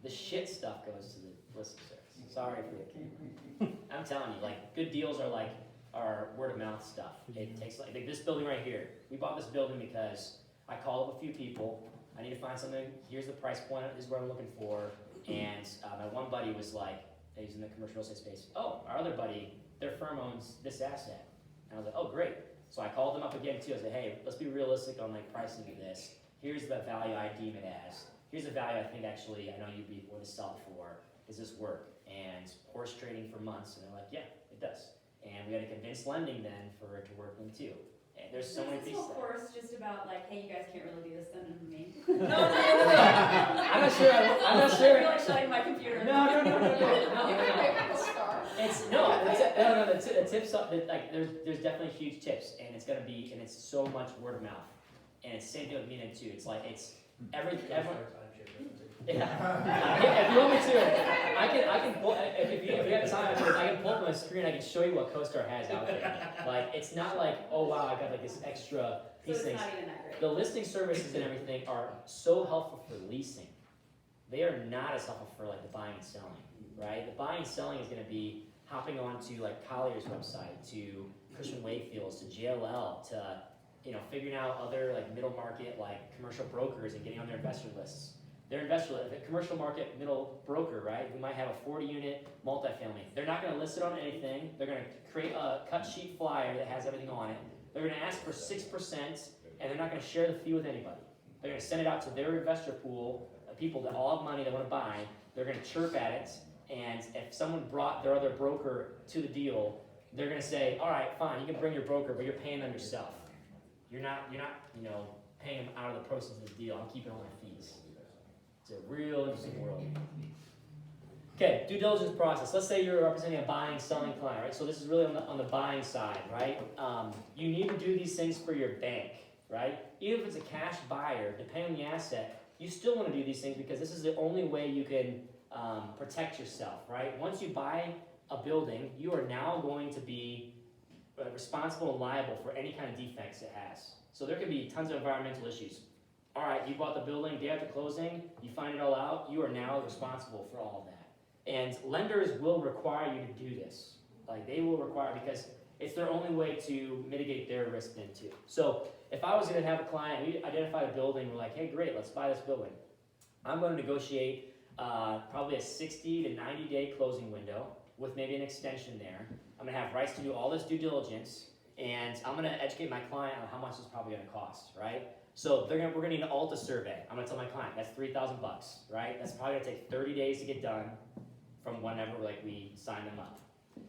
The shit stuff goes to the listing service. Sorry for you. I'm telling you, like, good deals are like our word of mouth stuff. It takes like this building right here. We bought this building because I called up a few people. I need to find something. Here's the price point. This is what I'm looking for. And my one buddy was like, he's in the commercial real estate space. Oh, our other buddy, their firm owns this asset. And I was like, oh, great. So I called them up again too. I said, hey, let's be realistic on like pricing of this. Here's the value I deem it as. Here's the value I think actually I know you'd be willing to sell for. Does this work? And horse trading for months, and they're like, yeah, it does. And we had to convince lending then for it to work then too. And there's so many Is this pieces. whole course just about like, hey, you guys can't really do this, send them to me? I'm not sure. I'm not sure. I feel like shutting my computer. No. CoStar. The tips up. Like there's definitely huge tips, and it's gonna be, and it's so much word of mouth, and it's same thing with me too. It's like it's everyone. Yeah. If you want me to, I can pull. If you have time, I can pull up my screen. I can show you what CoStar has out there. Like it's not like, oh wow, I got like this extra So piece it's thing. not even that great. The listing services and everything are so helpful for leasing. They are not as helpful for like the buying and selling, right? The buying and selling is going to be hopping onto like Collier's website, to Cushman Wakefield's, to JLL, to figuring out other like middle market like commercial brokers and getting on their investor lists. Their investor list, the commercial market middle broker, right? Who might have a 40-unit multifamily. They're not going to list it on anything. They're going to create a cut sheet flyer that has everything on it. They're going to ask for 6%, and they're not going to share the fee with anybody. They're going to send it out to their investor pool, people that all have money that want to buy. They're going to chirp at it, and if someone brought their other broker to the deal, they're going to say, all right, fine, you can bring your broker, but you're paying them yourself. You're not paying them out of the proceeds of the deal. I'm keeping all my fees. It's a real interesting world. Okay, due diligence process. Let's say you're representing a buying, selling client, right? So this is really on the buying side, right? You need to do these things for your bank, right? Even if it's a cash buyer, depending on the asset, you still want to do these things because this is the only way you can protect yourself, right? Once you buy a building, you are now going to be responsible and liable for any kind of defects it has. So there could be tons of environmental issues. All right, you bought the building, day after closing, you find it all out, you are now responsible for all of that. And lenders will require you to do this. Like they will require, because It's their only way to mitigate their risk then too. So if I was gonna have a client, we identified a building, we're like, hey, great, let's buy this building. I'm gonna negotiate probably a 60 to 90 day closing window with maybe an extension there. I'm gonna have rights to do all this due diligence, and I'm gonna educate my client on how much it's probably gonna cost, right? So we're gonna need an Alta survey. I'm gonna tell my client that's $3,000 bucks, right? That's probably gonna take 30 days to get done from whenever like we sign them up.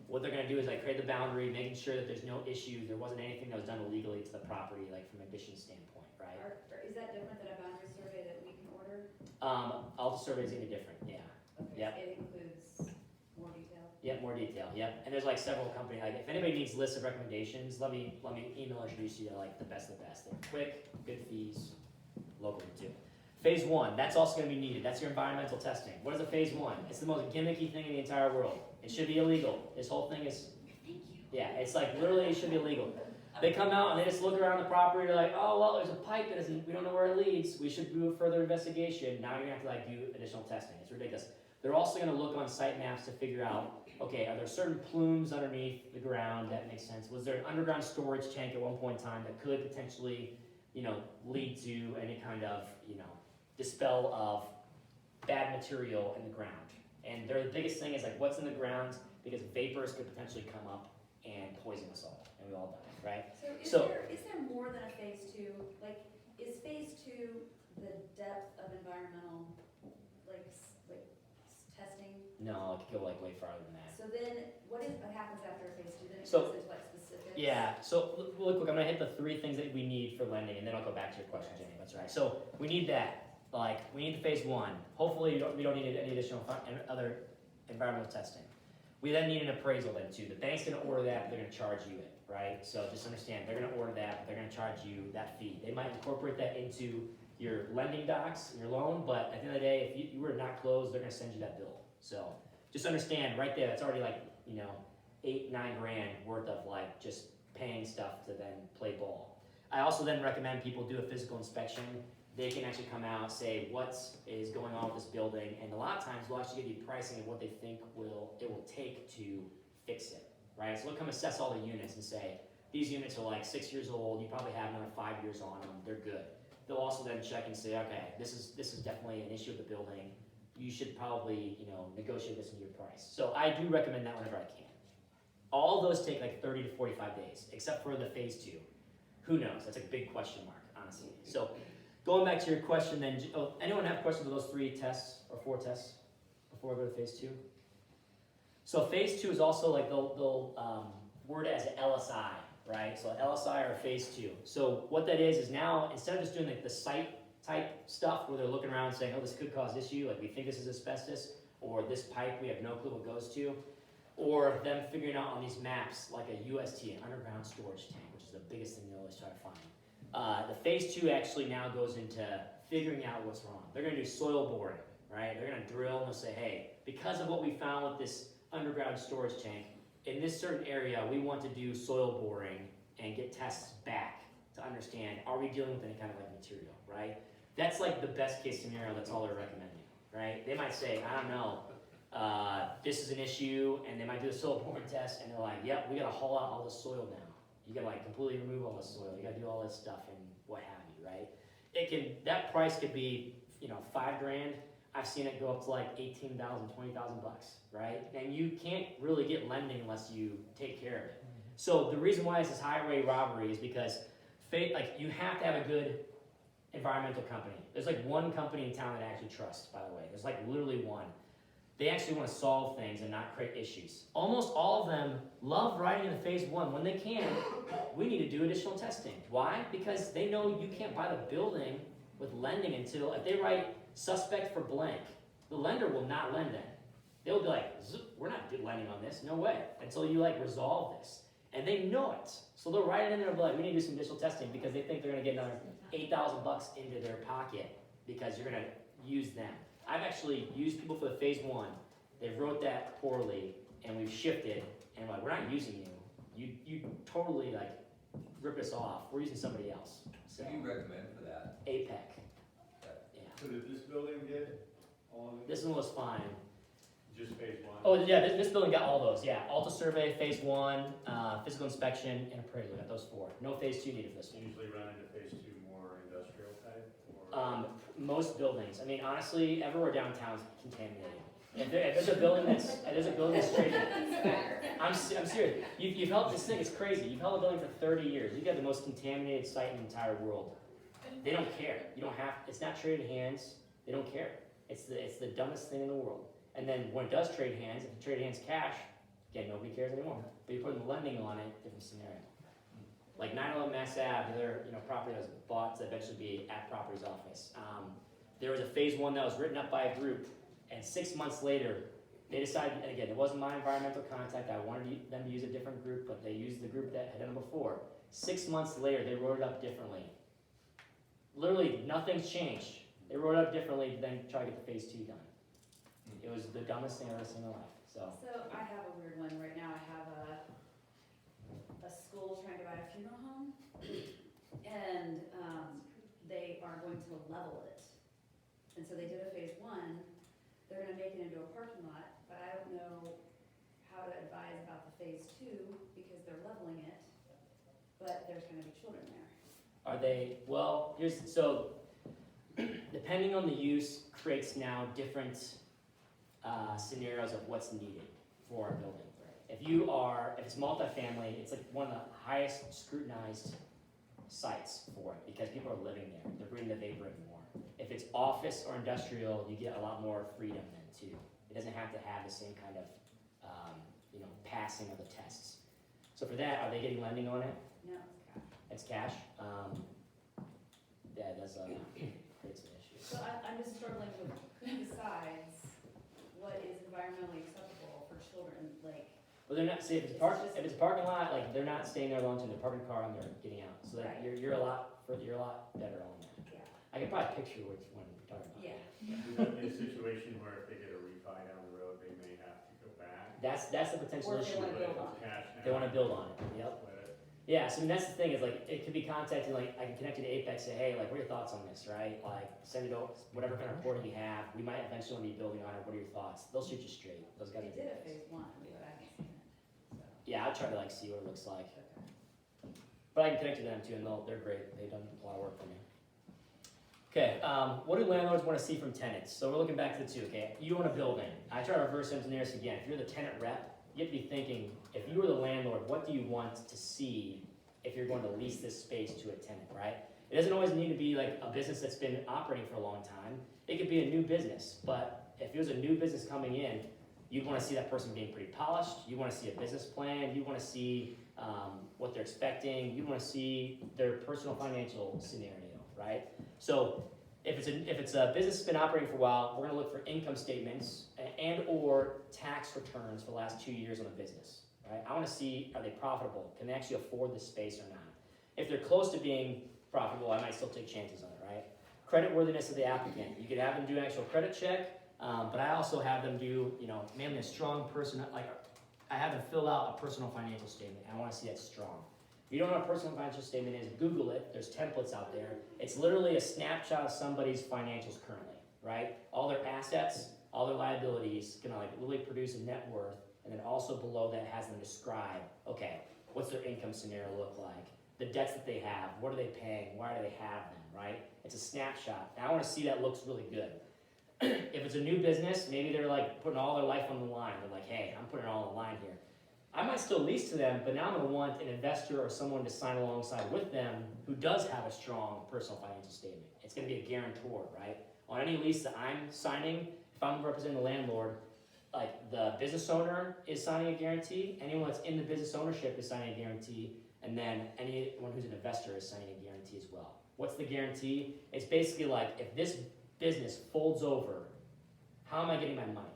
What they're gonna do is like create the boundary, making sure that there's no issues, there wasn't anything that was done illegally to the property, like from an addition standpoint, right? Is that different than a boundary survey that we can order? Alta survey's gonna be different, yeah. Okay, Yep. it includes more detail? Yep, more detail, yep. And there's like several companies, like if anybody needs lists of recommendations, let me email introduce you to like the best of the best. They're quick, good fees, local too. Phase one, that's also gonna be needed. That's your environmental testing. What is a phase one? It's the most gimmicky thing in the entire world. It should be illegal. This whole thing is, yeah, it's like literally it should be illegal. They come out and they just look around the property, they're like, oh, well, there's a pipe that isn't, we don't know where it leads. We should do a further investigation. Now you're gonna have to like do additional testing. It's ridiculous. They're also gonna look on site maps to figure out, okay, are there certain plumes underneath the ground that makes sense? Was there an underground storage tank at one point in time that could potentially, lead to any kind of, dispel of bad material in the ground? And the biggest thing is like what's in the ground, because vapors could potentially come up and poison us all, and we all die, right? So is there more than a phase two? Like, is phase two the depth of environmental, testing? No, it could go like way farther than that. So then, what happens after a phase two? Then it So- goes into like specifics? Yeah, so look, I'm gonna hit the 3 things that we need for lending, and then I'll go back to your question, Jenny, that's right. So we need that, like, we need the phase one. Hopefully, we don't need any additional other environmental testing. We then need an appraisal then too. The bank's gonna order that, but they're gonna charge you it, right? So just understand, they're gonna order that, but they're gonna charge you that fee. They might incorporate that into your lending docs, your loan, but at the end of the day, if you were not closed, they're gonna send you that bill. So just understand, right there, that's already like, 8-9 grand worth of like just paying stuff to then play ball. I also then recommend people do a physical inspection. They can actually come out, say what is going on with this building, and a lot of times we'll actually give you pricing of what they think it will take to fix it, right? So they'll come assess all the units and say, these units are like 6 years old, you probably have another 5 years on them, they're good. They'll also then check and say, okay, this is definitely an issue with the building. You should probably, negotiate this into your price. So I do recommend that whenever I can. All those take like 30 to 45 days, except for the phase two. Who knows? That's a big question mark, honestly. So going back to your question then, anyone have questions of those 3 tests or 4 tests before we go to phase two? So phase two is also like they'll word it as an LSI, right? So LSI or phase two. So what that is now, instead of just doing like the site type stuff where they're looking around and saying, oh, this could cause issue, like we think this is asbestos, or this pipe, we have no clue what goes to, or them figuring out on these maps like a UST, an underground storage tank, which is the biggest thing they always try to find. The phase two actually now goes into figuring out what's wrong. They're gonna do soil boring, right? They're gonna drill and they'll say, hey, because of what we found with this underground storage tank, in this certain area, we want to do soil boring and get tests back to understand, are we dealing with any kind of like material, right? That's like the best case scenario, that's all they're recommending, right? They might say, I don't know, this is an issue, and they might do a soil boring test, and they're like, yep, we gotta haul out all the soil now. You gotta like completely remove all the soil, you gotta do all this stuff and what have you, right? That price could be, $5 grand. I've seen it go up to like $18,000, $20,000 bucks, right? And you can't really get lending unless you take care of it. So the reason why this is highway robbery is because you have to have a good environmental company. There's like one company in town that I actually trust, by the way. There's like literally one. They actually want to solve things and not create issues. Almost all of them love writing in the phase one. When they can, we need to do additional testing. Why? Because they know you can't buy the building with lending until, if they write suspect for blank, the lender will not lend then. They'll be like, we're not lending on this, no way, until you like resolve this. And they know it. So they'll write it in there and be like, we need to do some additional testing because they think they're gonna get another $8,000 bucks into their pocket because you're gonna use them. I've actually used people for the phase one. They wrote that poorly, and we've shifted, and like, we're not using you. You totally like rip us off. We're using somebody else. So Who do you recommend for that? APEC. Yeah. So did this building get all of it? This one was fine. Just phase one? Oh, yeah, this building got all those, yeah. Alta survey, phase one, physical inspection, and appraisal, got those 4. No phase 2 needed for this one. Usually run into phase two more industrial type, or? Most buildings, I mean, honestly, everywhere downtown is contaminated. If there's a building that's traded, I'm serious. You've held this thing, it's crazy. You've held a building for 30 years. You've got the most contaminated site in the entire world. They don't care. You don't have, it's not traded hands. They don't care. It's the dumbest thing in the world. And then when it does trade hands, if it trade hands cash, again, nobody cares anymore. But you put the lending on it, different scenario. Like 911 Mass Ave, the other property that was bought to eventually be at property's office. There was a phase 1 that was written up by a group, and 6 months later, they decided, and again, it wasn't my environmental contact, I wanted them to use a different group, but they used the group that had done it before. 6 months later, they wrote it up differently. Literally, nothing's changed. They wrote it up differently to then try to get the phase 2 done. It was the dumbest thing I've ever seen in my life, so. So I have a weird one right now. I have a school trying to buy a funeral home, and they are going to level it. And so they did a phase 1. They're gonna make it into a parking lot, but I don't know how to advise about the phase 2 because they're leveling it, but there's gonna be children there. Are they, well, so, depending on the use, creates now different scenarios of what's needed for a building. If it's multifamily, it's like one of the highest scrutinized sites for it because people are living there. They're breathing the vapor more. If it's office or industrial, you get a lot more freedom then too. It doesn't have to have the same kind of, passing of the tests. So for that, are they getting lending on it? No, it's cash. It's cash. Yeah, that's creates an issue. So I'm just struggling with who decides what is environmentally acceptable for children, like. Well, they're not. See, if it's a parking lot, like they're not staying there long term. They're parking the car and they're getting out. So that Right. you're a lot better on that. Yeah. I can probably picture which one you're talking about. Yeah. Would that be a situation where if they get a refi down the road, they may have to go back? That's the potential Or if they issue. wanna build on it. Cash now. They want to build on it. Yep. Split it. Yeah. So I mean, that's the thing is like it could be contacted. Like I can connect you to Apex. Say, hey, like what are your thoughts on this? Right? Like send it over. Whatever kind of reporting you have. We might eventually want to be building on it. What are your thoughts? They'll shoot you straight. Those guys. They are did a good. phase 1, but I haven't seen it, so. Yeah, I'll try to like see what it looks like. Okay. But I can connect you to them too, and they're great. They've done a lot of work for me. Okay, what do landlords want to see from tenants? So we're looking back to the 2, okay? You own a building. I try to reverse engineer this again. If you're the tenant rep, you have to be thinking, if you were the landlord, what do you want to see if you're going to lease this space to a tenant, right? It doesn't always need to be like a business that's been operating for a long time. It could be a new business, but if it was a new business coming in, you'd want to see that person being pretty polished. You want to see a business plan. You want to see what they're expecting. You want to see their personal financial scenario, right? So if it's a business that's been operating for a while, we're going to look for income statements and or tax returns for the last 2 years on the business, right? I want to see, are they profitable? Can they actually afford the space or not? If they're close to being profitable, I might still take chances on it, right? Credit worthiness of the applicant. You could have them do an actual credit check, but I also have them do, mainly a strong person, like I have them fill out a personal financial statement, and I want to see that strong. If you don't know what a personal financial statement is, Google it. There's templates out there. It's literally a snapshot of somebody's financials currently, right? All their assets, all their liabilities, gonna like literally produce a net worth, and then also below that has them describe, okay, what's their income scenario look like? The debts that they have, what are they paying? Why do they have them, right? It's a snapshot. And I want to see that looks really good. If it's a new business, maybe they're like putting all their life on the line. They're like, hey, I'm putting it all on the line here. I might still lease to them, but now I'm going to want an investor or someone to sign alongside with them who does have a strong personal financial statement. It's going to be a guarantor, right? On any lease that I'm signing, if I'm representing the landlord, like the business owner is signing a guarantee, anyone that's in the business ownership is signing a guarantee, and then anyone who's an investor is signing a guarantee as well. What's the guarantee? It's basically like, if this business folds over, how am I getting my money,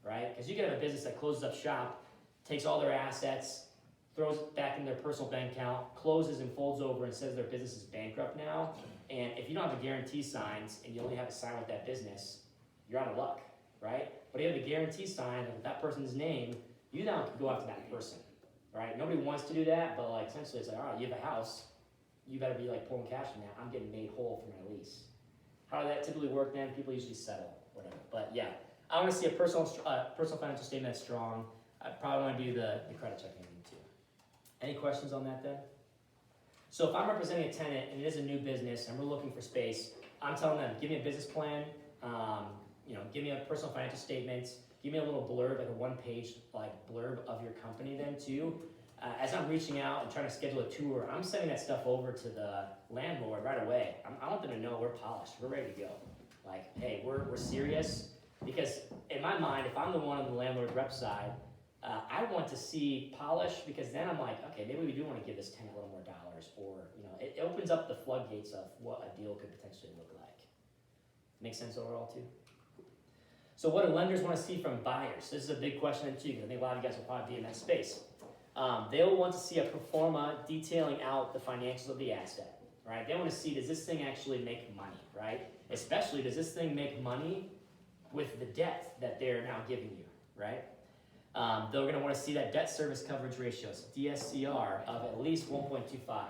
right? Because you can have a business that closes up shop, takes all their assets, throws it back in their personal bank account, closes and folds over and says their business is bankrupt now. And if you don't have a guarantee signed and you only have a sign with that business, you're out of luck, right? But if you have a guarantee signed with that person's name, you now can go after that person, right? Nobody wants to do that, but like essentially it's like, all right, you have a house, you better be like pulling cash from that. I'm getting made whole for my lease. How does that typically work then? People usually settle, whatever. But yeah, I wanna see a personal financial statement that's strong. I probably wanna do the credit checking too. Any questions on that then? So if I'm representing a tenant and it is a new business and we're looking for space, I'm telling them, give me a business plan, give me a personal financial statement, give me a little blurb, like a one-page blurb of your company then too. As I'm reaching out and trying to schedule a tour, I'm sending that stuff over to the landlord right away. I want them to know we're polished, we're ready to go. Like, hey, we're serious. Because in my mind, if I'm the one on the landlord rep side, I want to see polish, because then I'm like, okay, maybe we do want to give this tenant a little more dollars, or it opens up the floodgates of what a deal could potentially look like. Make sense overall too? So what do lenders want to see from buyers? This is a big question too, because I think a lot of you guys will probably be in that space. They will want to see a pro forma detailing out the financials of the asset, right? They want to see, does this thing actually make money, right? Especially, does this thing make money with the debt that they're now giving you, right? They're going to want to see that debt service coverage ratios, DSCR, of at least 1.25.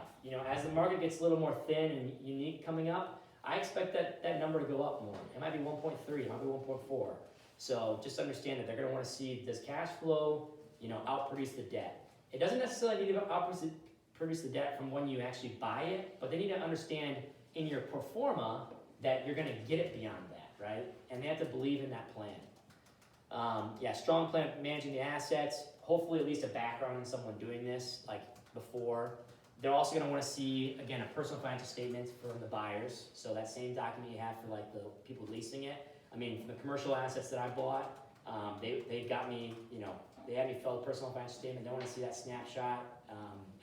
As the market gets a little more thin and unique coming up, I expect that number to go up more. It might be 1.3, it might be 1.4. So just understand that they're going to want to see, does cash flow, outproduce the debt? It doesn't necessarily need to outproduce the debt from when you actually buy it, but they need to understand in your pro forma that you're going to get it beyond that, right? And they have to believe in that plan. Strong plan managing the assets, hopefully at least a background in someone doing this, like before. They're also going to want to see, again, a personal financial statement from the buyers. So that same document you have for the people leasing it. I mean, for the commercial assets that I bought, they've got me, they had me fill a personal financial statement. They want to see that snapshot.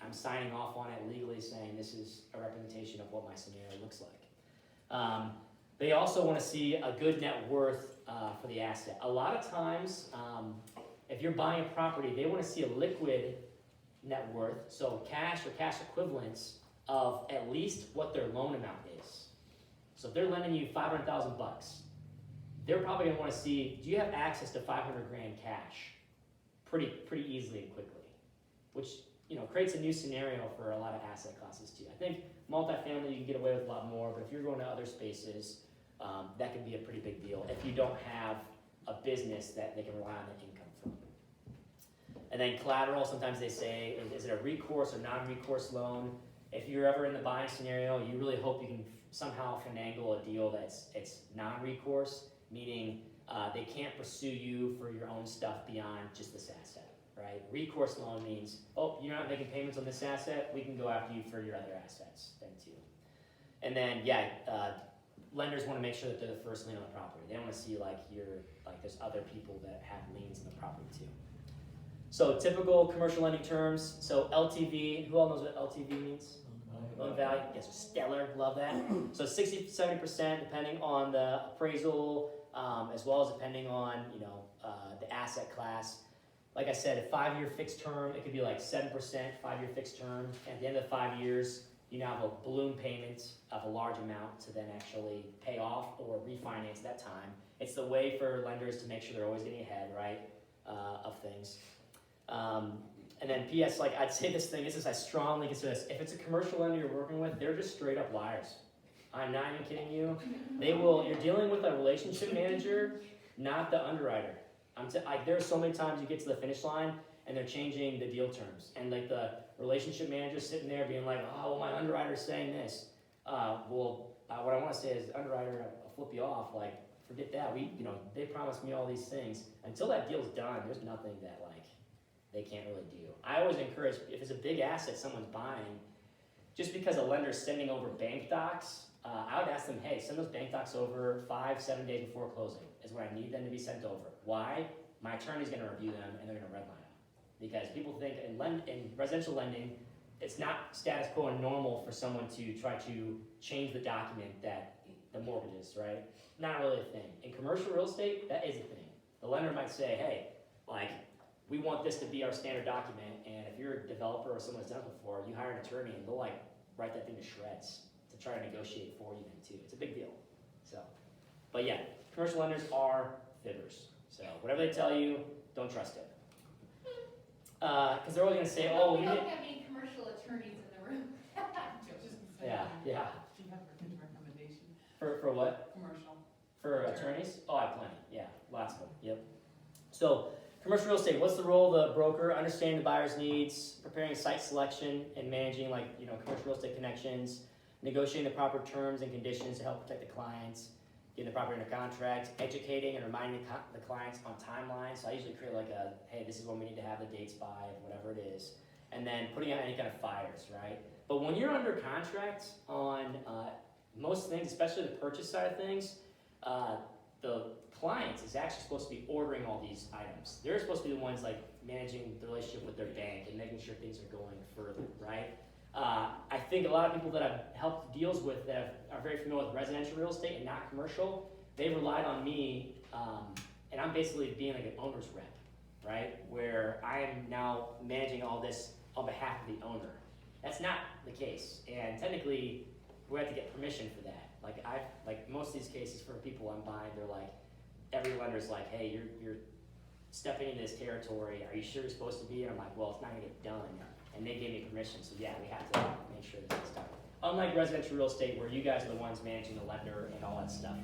I'm signing off on it legally, saying this is a representation of what my scenario looks like. They also want to see a good net worth for the asset. A lot of times, if you're buying a property, they want to see a liquid net worth, so cash or cash equivalents of at least what their loan amount is. So if they're lending you $500,000, they're probably going to want to see, do you have access to 500 grand cash pretty easily and quickly, which creates a new scenario for a lot of asset classes too. I think multifamily you can get away with a lot more, but if you're going to other spaces, that can be a pretty big deal if you don't have a business that they can rely on the income from. And then collateral, sometimes they say, is it a recourse or non-recourse loan? If you're ever in the buying scenario, you really hope you can somehow finagle a deal that's non-recourse, meaning they can't pursue you for your own stuff beyond just this asset, right? Recourse loan means, oh, you're not making payments on this asset, we can go after you for your other assets then too. And then, lenders want to make sure that they're the first lien on the property. They don't want to see there's other people that have liens in the property too. So typical commercial lending terms. So LTV, who all knows what LTV means? Loan value, yes, stellar, love that. So 60-70% depending on the appraisal, as well as depending on the asset class. Like I said, a 5-year fixed term, it could be like 7%, 5-year fixed term. At the end of 5 years, you now have a balloon payment of a large amount to then actually pay off or refinance that time. It's the way for lenders to make sure they're always getting ahead, right, of things. And then PS, I'd say I strongly consider this. If it's a commercial lender you're working with, they're just straight up liars. I'm not even kidding you. You're dealing with a relationship manager, not the underwriter. There are so many times you get to the finish line and they're changing the deal terms. And the relationship manager's sitting there being like, oh, well, my underwriter's saying this. What I want to say is, underwriter, I'll flip you off. Forget that. They promised me all these things. Until that deal's done, there's nothing that they can't really do. I always encourage, if it's a big asset someone's buying, just because a lender's sending over bank docs, I would ask them, hey, send those bank docs over 5-7 days before closing is when I need them to be sent over. Why? My attorney's going to review them and they're going to redline them. Because people think in residential lending, it's not status quo and normal for someone to try to change the document that the mortgage is, right? Not really a thing. In commercial real estate, that is a thing. The lender might say, hey, we want this to be our standard document, and if you're a developer or someone who's done it before, you hire an attorney and they'll write that thing to shreds to try to negotiate for you then too. It's a big deal. So, but yeah, commercial lenders are fibbers. So whatever they tell you, don't trust it. Because they're always going to say, oh, we don't have any commercial attorneys in the room. Yeah. Do you have a recommendation? For what? Commercial. For attorneys? Oh, I have plenty, yeah, lots of them, yep. So, commercial real estate, what's the role of the broker? Understanding the buyer's needs, preparing site selection, and managing commercial real estate connections, negotiating the proper terms and conditions to help protect the clients, getting the property under contract, educating and reminding the clients on timelines. So I usually create hey, this is when we need to have the dates by, whatever it is. And then putting out any kind of fires, right? But when you're under contract on most things, especially the purchase side of things, the client is actually supposed to be ordering all these items. They're supposed to be the ones managing the relationship with their bank and making sure things are going further, right? I think a lot of people that I've helped deals with that are very familiar with residential real estate and not commercial, they've relied on me, and I'm basically being like an owner's rep, right? Where I am now managing all this on behalf of the owner. That's not the case, and technically, we have to get permission for that. Most of these cases for people I'm buying, they're every lender's hey, you're stepping into this territory. Are you sure you're supposed to be? And I'm well, it's not gonna get done. And they gave me permission, so yeah, we have to make sure that it's done. Unlike residential real estate, where you guys are the ones managing the lender and all that stuff,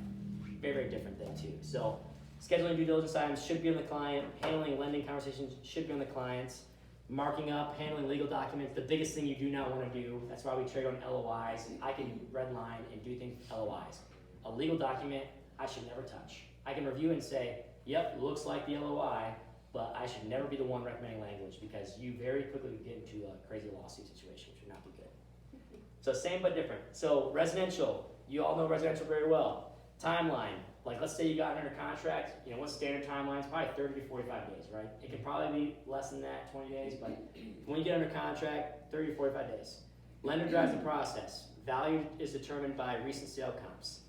very, very different thing too. So, scheduling due diligence items should be on the client. Handling lending conversations should be on the clients. Marking up, handling legal documents, the biggest thing you do not want to do. That's why we trade on LOIs. I can redline and do things with LOIs. A legal document, I should never touch. I can review and say, yep, looks like the LOI, but I should never be the one recommending language because you very quickly get into a crazy lawsuit situation, which would not be good. So same but different. So residential, you all know residential very well. Timeline, let's say you got under contract, what's standard timeline? It's probably 30 to 45 days, right? It can probably be less than that, 20 days, but when you get under contract, 30 to 45 days. Lender drives the process. Value is determined by recent sale comps.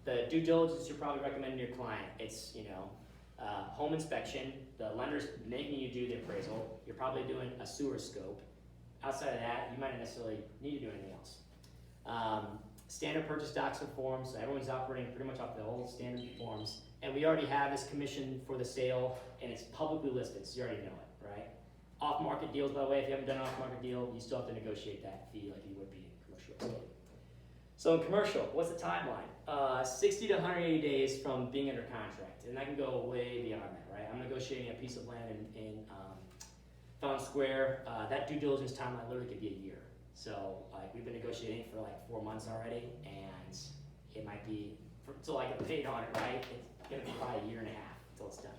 The due diligence you're probably recommending to your client, it's, home inspection, the lender's making you do the appraisal, you're probably doing a sewer scope. Outside of that, you might not necessarily need to do anything else. Standard purchase docs and forms, so everyone's operating pretty much off the old standard forms. And we already have this commission for the sale, and it's publicly listed, so you already know it, right? Off-market deals, by the way, if you haven't done an off-market deal, you still have to negotiate that fee like you would be in commercial real estate. So in commercial, what's the timeline? 60 to 180 days from being under contract, and that can go way beyond that, right? I'm negotiating a piece of land in Fountain Square. That due diligence timeline literally could be a year. So we've been negotiating for 4 months already, and it might be until I get paid on it, right? It's gonna be probably a year and a half until it's done.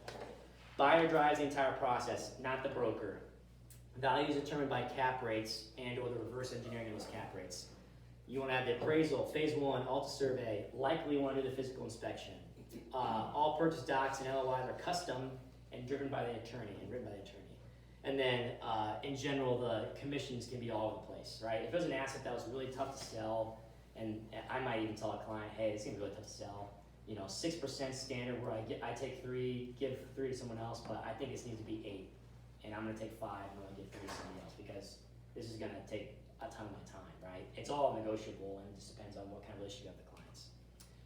Buyer drives the entire process, not the broker. Value is determined by cap rates and or the reverse engineering of those cap rates. You want to have the appraisal, phase one, Alta survey, likely want to do the physical inspection. All purchase docs and LOIs are custom and driven by the attorney and written by the attorney. And then in general, the commissions can be all over the place, right? If it was an asset that was really tough to sell, and I might even tell a client, hey, it's gonna be really tough to sell. 6% standard where I take 3, give 3 to someone else, but I think this needs to be 8, and I'm gonna take 5 and I'm gonna give 3 to somebody else because this is gonna take a ton of my time, right? It's all negotiable and it just depends on what kind of relationship you have with the clients.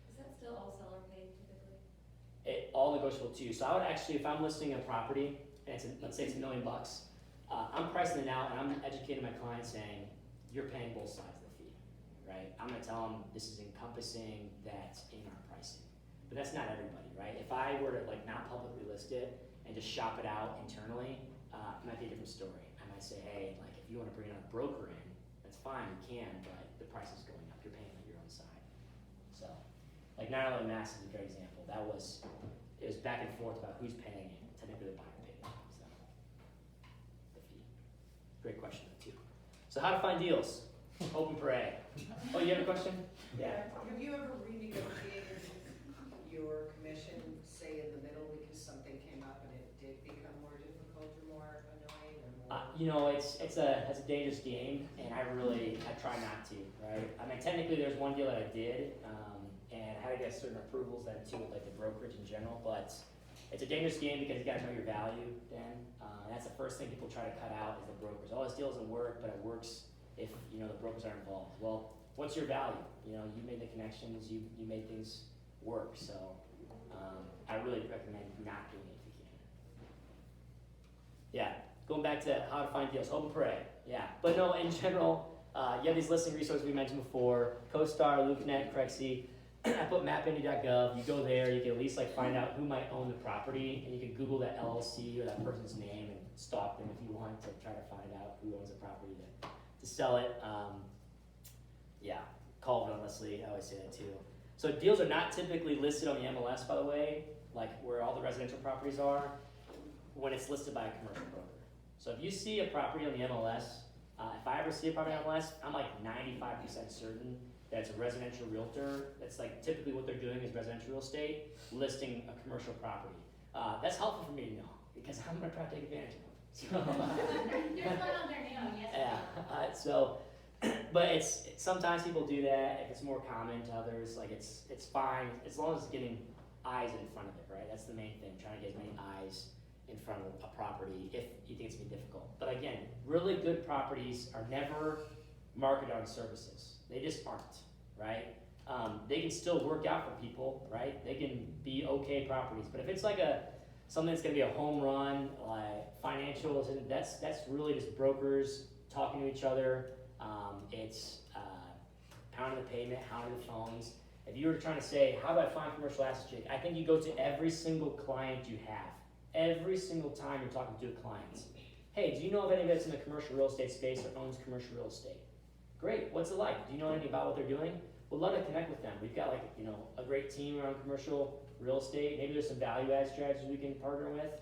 Is that still all seller paid typically? All negotiable too. So I would actually, if I'm listing a property and let's say it's $1 million, I'm pricing it out and I'm educating my client saying, you're paying both sides of the fee, right? I'm gonna tell them this is encompassing that in our pricing. But that's not everybody, right? If I were to not publicly list it and just shop it out internally, it might be a different story. I might say, hey, if you wanna bring another broker in, that's fine, you can, but the price is going up, you're paying on your own side. So, 9/11 Mass is a great example. It was back and forth about who's paying it. Technically the buyer paid it, so, the fee. Great question though, too. So how to find deals? Hope and pray. Oh, you have a question? Yeah. Have you ever renegotiated your commission, say in the middle, because something came up and it did become more difficult or more annoying or more? It's a dangerous game, and I try not to, right? I mean, technically, there's one deal that I did, and I had to get certain approvals then too, with the brokerage in general. But it's a dangerous game because you got to know your value. Then that's the first thing people try to cut out is the brokers. Oh, this deal doesn't work, but it works if the brokers are involved. Well, what's your value? You made the connections, you made things work. So I really recommend not doing it if you can. Yeah. Going back to how to find deals, hope and pray. Yeah, but no, in general, you have these listing resources we mentioned before, CoStar, LoopNet, Crexi. I put mapindy.gov, you go there, you can at least like find out who might own the property, and you can Google that LLC or that person's name and stalk them if you want to try to find out who owns the property to sell it. Yeah, call relentlessly, I always say that too. So deals are not typically listed on the MLS, by the way, like where all the residential properties are, when it's listed by a commercial broker. So if you see a property on the MLS, if I ever see a property on MLS, I'm like 95% certain that it's a residential realtor. That's like typically what they're doing is residential real estate, listing a commercial property. That's helpful for me to know because I'm gonna try to take advantage of it. So, There's one on there now, yes. yeah, so, but it's sometimes people do that. If it's more common to others, like it's fine as long as it's getting eyes in front of it, right? That's the main thing, trying to get as many eyes in front of a property if you think it's gonna be difficult. But again, really good properties are never marketed on services. They just aren't, right? They can still work out for people, right? They can be okay properties. But if it's like something that's gonna be a home run, like financials, and that's really just brokers talking to each other. It's pounding the pavement, hounding the phones. If you were trying to say, how do I find commercial assets, Jake? I think you go to every single client you have. Every single time you're talking to a client. Hey, do you know of anybody that's in the commercial real estate space or owns commercial real estate? Great, what's it like? Do you know anything about what they're doing? We'd love to connect with them. We've got a great team around commercial real estate. Maybe there's some value add strategies we can partner with.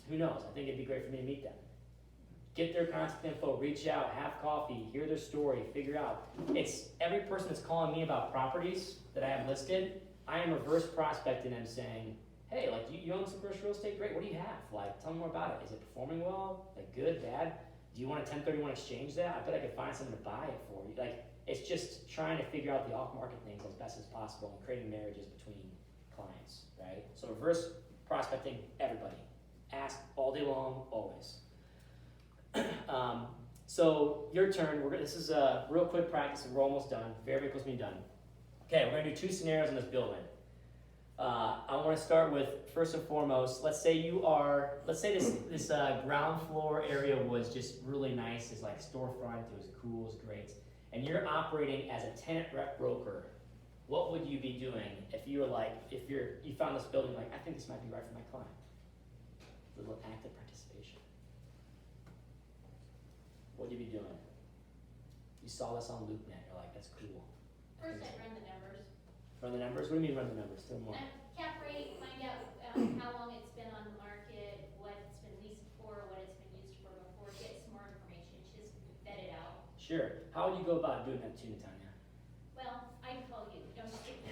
Who knows? I think it'd be great for me to meet them. Get their contact info, reach out, have coffee, hear their story, figure out. It's every person that's calling me about properties that I have listed, I am reverse prospecting them saying, hey, like you own some commercial real estate? Great, what do you have? Like, tell me more about it. Is it performing well? Like good, bad? Do you want a 1031 exchange that? I bet I could find someone to buy it for you. Like, it's just trying to figure out the off-market things as best as possible and creating marriages between clients, right? So reverse prospecting, everybody. Ask all day long, always. So your turn. This is a real quick practice, and we're almost done. Very, very close to being done. Okay, we're gonna do 2 scenarios in this building. I want to start with first and foremost. Let's say this ground floor area was just really nice. It's like storefront. It was cool. It was great. And you're operating as a tenant rep broker. What would you be doing if you found this building like, I think this might be right for my client? A little active participation. What would you be doing? You saw this on LoopNet. You're like, that's cool. First, I'd run the numbers. Run the numbers? What do you mean run the numbers? Tell me more. Cap rate, find out how long it's been on the market, what it's been leased for, what it's been used for before, get some more information, just vet it out. Sure. How would you go about doing that too, Natanya? Well, I'd call you, no, I'm just kidding.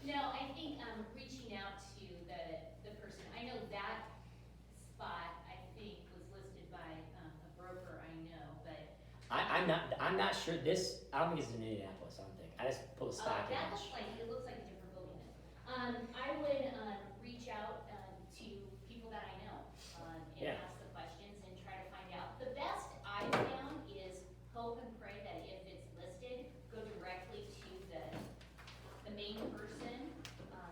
No, I think reaching out to the person, I know that spot, I think, was listed by a broker I know, but. I'm not sure I don't think it's in Indianapolis, I don't think. I just pulled a stock That image. it looks like a different building then. I would reach out to people that I know and Yeah. ask the questions and try to find out. The best I found is hope and pray that if it's listed, go directly to the main person,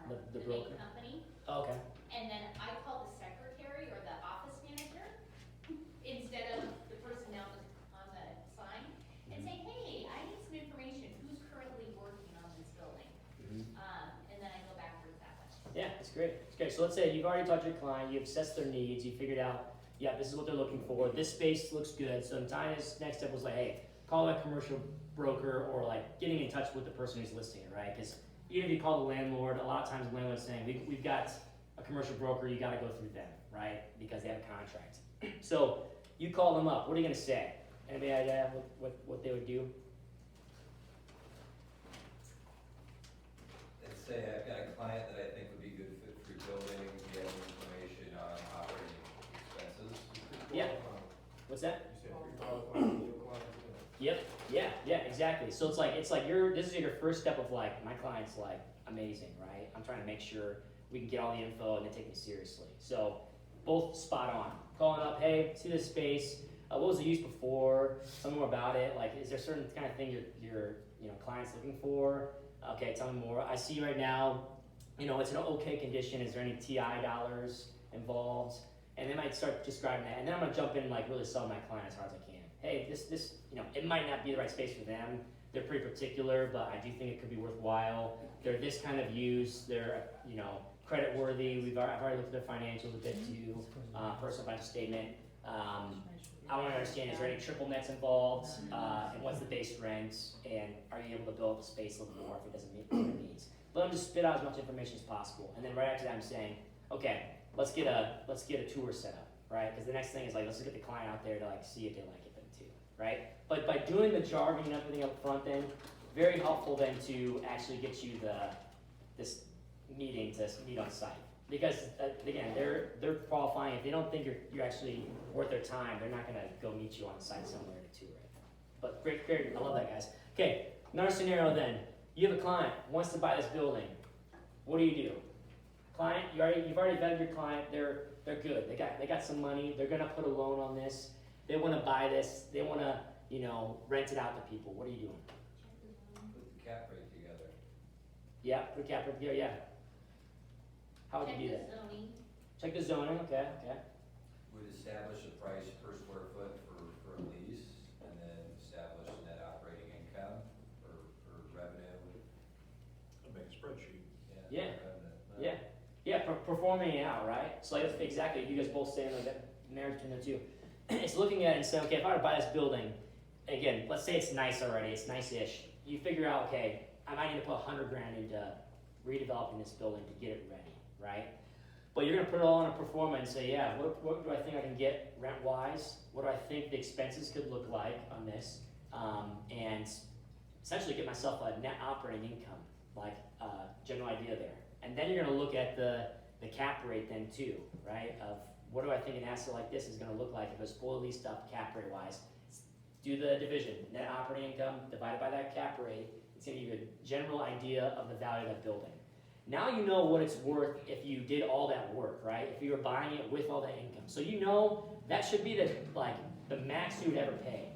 The the broker? main company, Oh, okay. and then I call the secretary or the office manager instead of the person down on the sign and say, hey, I need some information. Who's currently working on this building? And then I go backwards that way. Yeah, it's great. It's great. So let's say you've already talked to your client, you've assessed their needs, you figured out, yeah, this is what they're looking for. This space looks good. So Tanya's next step was like, hey, call a commercial broker or like getting in touch with the person who's listing it, right? Because even if you call the landlord, a lot of times the landlord's saying, we've got a commercial broker, you gotta go through them, right? Because they have a contract. So you call them up, what are you gonna say? Anybody idea what they would do? Let's say I've got a client that I think would be good fit for your building, we have information on operating expenses. Yeah. What's that? You said pre-qualifying new clients. Yep. Yeah, exactly. So it's like this is your first step of like, my client's like amazing, right? I'm trying to make sure we can get all the info and they take me seriously. So both spot on. Calling up, hey, see this space, what was the use before? Tell me more about it. Like, is there a certain kind of thing your client's looking for? Okay, tell me more. I see right now, it's an okay condition. Is there any TI dollars involved? And they might start describing that. And then I'm gonna jump in and like really sell my client as hard as I can. Hey, this, it might not be the right space for them, They're pretty particular, but I do think it could be worthwhile. They're this kind of use, they're, you know, credit worthy. I've already looked at their financials a bit too, personal financial statement. I wanna understand, is there any triple nets involved, and what's the base rent, and are you able to build the space a little more if it doesn't meet their needs? Let them just spit out as much information as possible, and then right after that I'm saying, okay, let's get a tour set up, right? Because the next thing is like, let's just get the client out there to like see if they like it then too, right? But by doing the jargon and everything up front then, very helpful then to actually get you this meeting to meet on site. Because again, they're qualifying. If they don't think you're actually worth their time, they're not gonna go meet you on site somewhere to tour it. But great, I love that, guys. Okay, another scenario then. You have a client who wants to buy this building. What do? Client, you've already vetted your client. They're good. They got some money. They're gonna put a loan on this. They want to buy this. They want to, you know, rent it out to people. What are you doing? Put the cap rate together. Yeah, put a cap rate together. Yeah. How would you do that? Check the zoning. Check the zoning. Okay. Would establish a price per square foot for a lease, and then establish net operating income for revenue. Make a spreadsheet. Yeah. Revenue. Yeah. Performing it out, right? So like, that's exactly. You guys both saying like that marriage between the two. It's looking at it and saying, okay, if I were to buy this building, again, let's say it's nice already, it's nice-ish. You figure out, okay, I might need to put $100,000 into redeveloping this building to get it ready, right? But you're gonna put it all on a pro forma and say, yeah, what do I think I can get rent-wise? What do I think the expenses could look like on this? And essentially get myself a net operating income, like general idea there. And then you're gonna look at the cap rate then too, right? Of what do I think an asset like this is gonna look like if it's fully leased up cap rate wise? Do the division, net operating income divided by that cap rate. It's gonna give you a general idea of the value of that building. Now you know what it's worth if you did all that work, right? If you were buying it with all that income. So you know that should be the max you would ever pay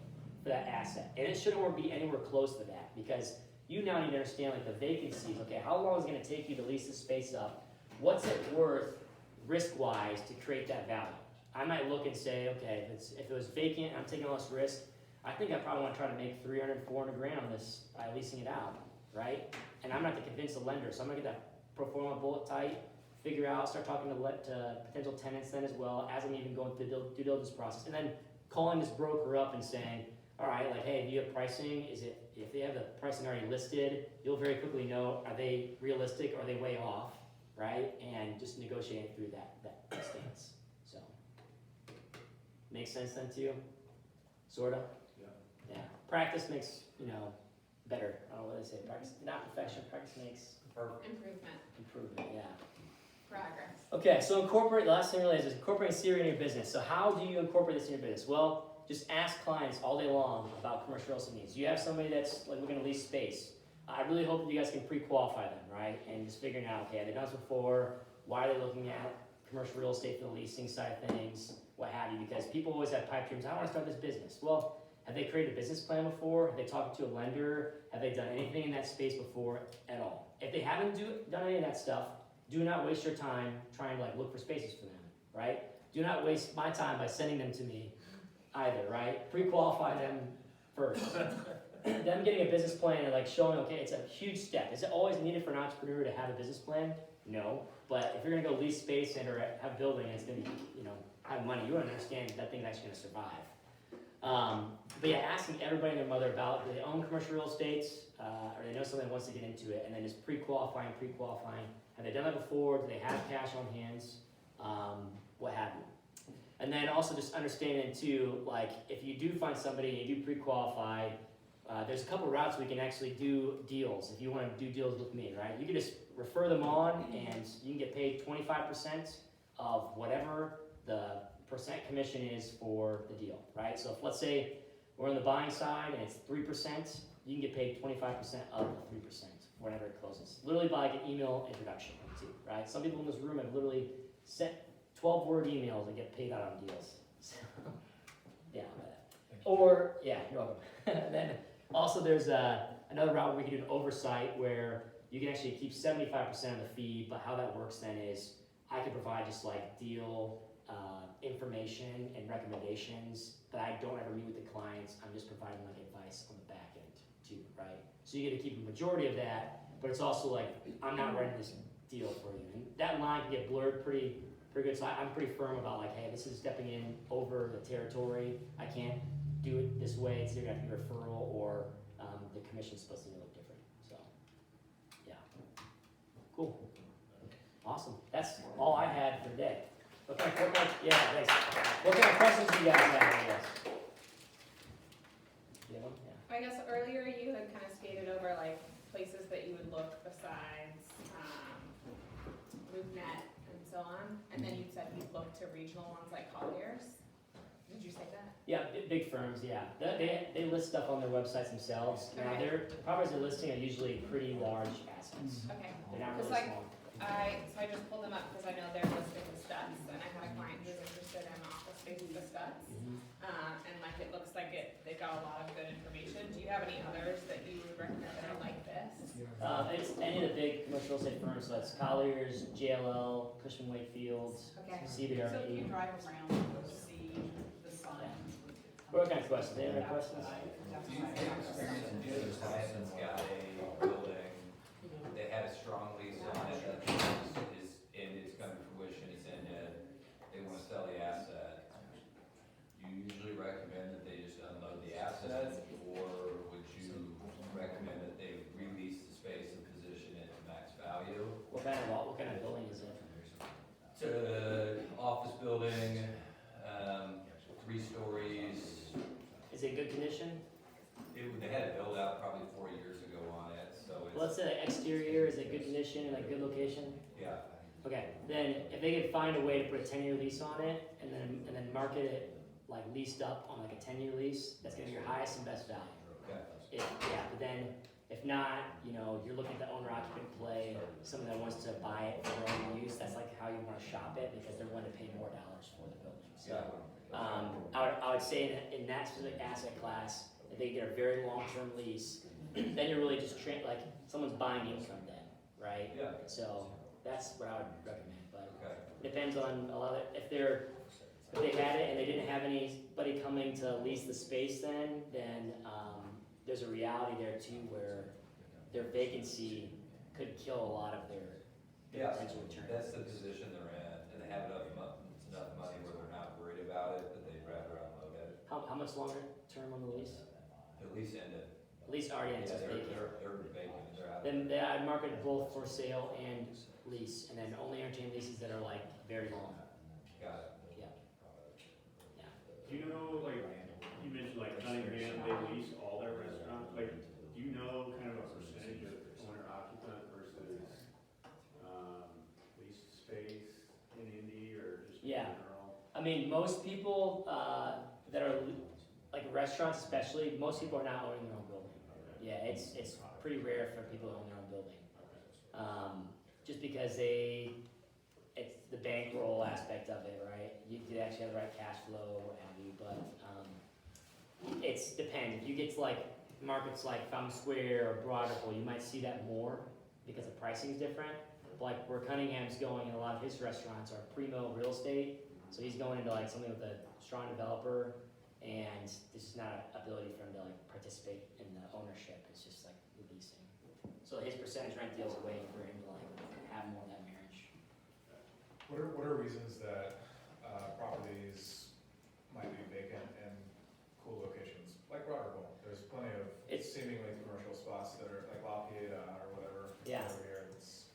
for that asset. And it shouldn't be anywhere close to that, because you now need to understand like the vacancies. Okay, how long is it gonna take you to lease the space up? What's it worth risk-wise to create that value? I might look and say, okay, if it was vacant, I'm taking all this risk, I think I probably want to try to make $300,000, $400,000 on this by leasing it out, right? And I'm not to convince the lender, so I'm gonna get that pro forma bullet tight, figure out, start talking to potential tenants then as well, as I'm even going through the due diligence process, and then calling this broker up and saying, all right, like, hey, do you have pricing? If they have the pricing already listed, you'll very quickly know, are they realistic or are they way off? Right, and just negotiating through that stance. So, makes sense then to you? Sorta? Yeah. Practice makes, better. I don't know what they say. Practice, not perfection, practice makes improvement, yeah. Progress. Okay, so the last thing really is incorporating CRE in your business. So how do you incorporate this in your business? Well, just ask clients all day long about commercial real estate needs. You have somebody that's like looking to lease space. I really hope that you guys can pre-qualify them, right? And just figuring out, okay, have they done this before? Why are they looking at commercial real estate for the leasing side of things? What have you? Because people always have pipe dreams. I want to start this business. Well, have they created a business plan before? Have they talked to a lender? Have they done anything in that space before at all? If they haven't done any of that stuff, do not waste your time trying to look for spaces for them, right? Do not waste my time by sending them to me either, right? Pre-qualify them first. Them getting a business plan and showing, okay, it's a huge step. Is it always needed for an entrepreneur to have a business plan? No. But if you're gonna go lease space and or have a building and it's gonna be, have money, you understand that thing's actually gonna survive. But yeah, asking everybody and their mother about, do they own commercial real estates, or they know somebody wants to get into it, and then just pre-qualifying. Have they done that before? Do they have cash on hands? What have you? And then also just understanding too, if you do find somebody and you do pre-qualify, there's a couple routes we can actually do deals. If you want to do deals with me, right? You can just refer them on, and you can get paid 25% of whatever the percent commission is for the deal, right? So if let's say we're on the buying side and it's 3%, you can get paid 25% of the 3% whenever it closes. Literally by an email introduction too, right? Some people in this room have literally sent 12-word emails and get paid out on deals. So, yeah, or yeah, you're welcome. Then also there's another route where we can do an oversight where you can actually keep 75% of the fee, but how that works then is I can provide just deal information and recommendations, but I don't ever meet with the clients. I'm just providing advice on the back end to too, right? So you get to keep a majority of that, but it's also like, I'm not running this deal for you. And that line can get blurred pretty good, so I'm pretty firm about like, hey, this is stepping in over the territory. I can't do it this way, it's either gonna have to be referral or the commission's supposed to look different, so, yeah. Cool. Awesome, that's all I had for today. What kind of, yeah, thanks. What kind of questions do you guys have, I guess? You have one? Yeah. I guess earlier you had kind of skated over like places that you would look besides, LoopNet and so on, and then you said you'd look to regional ones like Colliers. Did you say that? Yeah, big firms, yeah. They list stuff on their websites themselves. Now, Okay. their properties they're listing are usually pretty large assets. Okay, They're not Cause really like, small. so I just pulled them up because I know they're listed with studs, and I had a client who was interested in office space with studs. Mhm. And like, it looks like they've got a lot of good information. Do you have any others that you would recommend that are like this? It's any of the big commercial real estate firms, so it's Colliers, JLL, Cushman Wakefield, Okay. CBRE. So if you drive around, you'll see the signs. What kind of questions? Any other questions? Do you have experience in dealing with clients that's got a building, they had a strong lease on it, that is, and it's come to fruition, it's ended, they wanna sell the asset? You usually recommend that they just unload the asset, or would you recommend that they release the space and position it to max value? What kind of building is it? To office building, 3 stories. Is it in good condition? They had it built out probably 4 years ago on it, so it's. Well, let's say the exterior, is it good condition, like good location? Yeah, Okay, then if they could find a way to put a 10-year lease on it and then market it like leased up on like a 10-year lease, that's gonna be your highest and best value. okay. But then if not, you're looking at the owner occupant play, someone that wants to buy it for their own use, that's like how you wanna shop it because they're willing to pay more dollars for the building. So, I would say in that specific asset class, if they get a very long-term lease, then you're really just like someone's buying income then, right? Yeah, So that's what I would recommend, but okay. it depends on a lot of, if they had it and they didn't have anybody coming to lease the space then there's a reality there too where their vacancy could kill a lot of their Yeah, potential return. that's the position they're in, and they have enough money where they're not worried about it, but they'd rather unload it. How much longer term on the lease? At least end it. At least already Yeah, it's they're vacant. vacant, they're out. Then I'd market it both for sale and lease, and then only entertain leases that are like very long. Got it. Yeah. Do you know, like, you mentioned like Cunningham, they lease all their restaurants, like, do you know kind of a percentage of owner occupant versus, leased space in Indy or just in Yeah. general? I mean, most people that are like restaurants, especially, most people are not owning their own building. Yeah, it's pretty rare for people to own their own building, just because it's the bankroll aspect of it, right? You actually have the right cash flow, what have you, but it's depends. If you get to like markets like Fountain Square or Broadway, you might see that more because the pricing is different. Like where Cunningham's going, and a lot of his restaurants are primo real estate. So he's going into like something with a strong developer, and there's just not an ability for him to like participate in the ownership. It's just like leasing. So his percentage rent deal's a way for him to like have more of that marriage. What are reasons that properties might be vacant in cool locations, like Rockville? There's plenty of seemingly commercial spots that are like La Piedra or whatever Yeah. over here.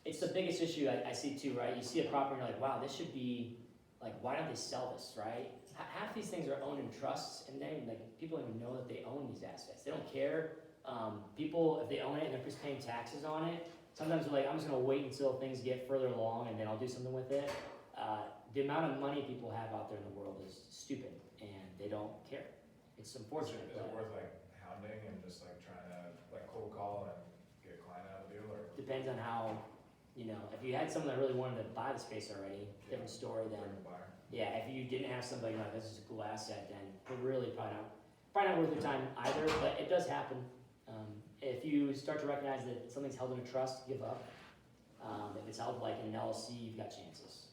It's the biggest issue I see too, right? You see a property and you're like, wow, this should be, like, why don't they sell this, right? Half these things are owned in trusts, and then like people don't even know that they own these assets. They don't care. People, if they own it and they're just paying taxes on it, sometimes they're like, I'm just gonna wait until things get further along and then I'll do something with it. The amount of money people have out there in the world is stupid, and they don't care. It's Is unfortunate, it but worth like hounding and just like trying to like cold call and get a client out of the deal, or? depends on how, if you had someone that really wanted to buy the space already, different story than. Bring the buyer. Yeah, if you didn't have somebody like, this is a cool asset, then we're really probably not worth your time either, but it does happen. If you start to recognize that something's held in a trust, give up. If it's held like in an LLC, you've got chances.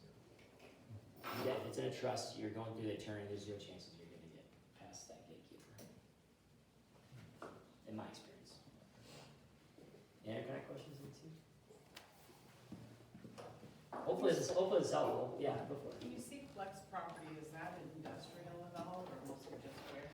If it's in a trust, you're going through the attorney, there's zero chances you're gonna get past that gatekeeper. In my experience. questions into? Hopefully it's helpful, yeah, before. Can you see flex property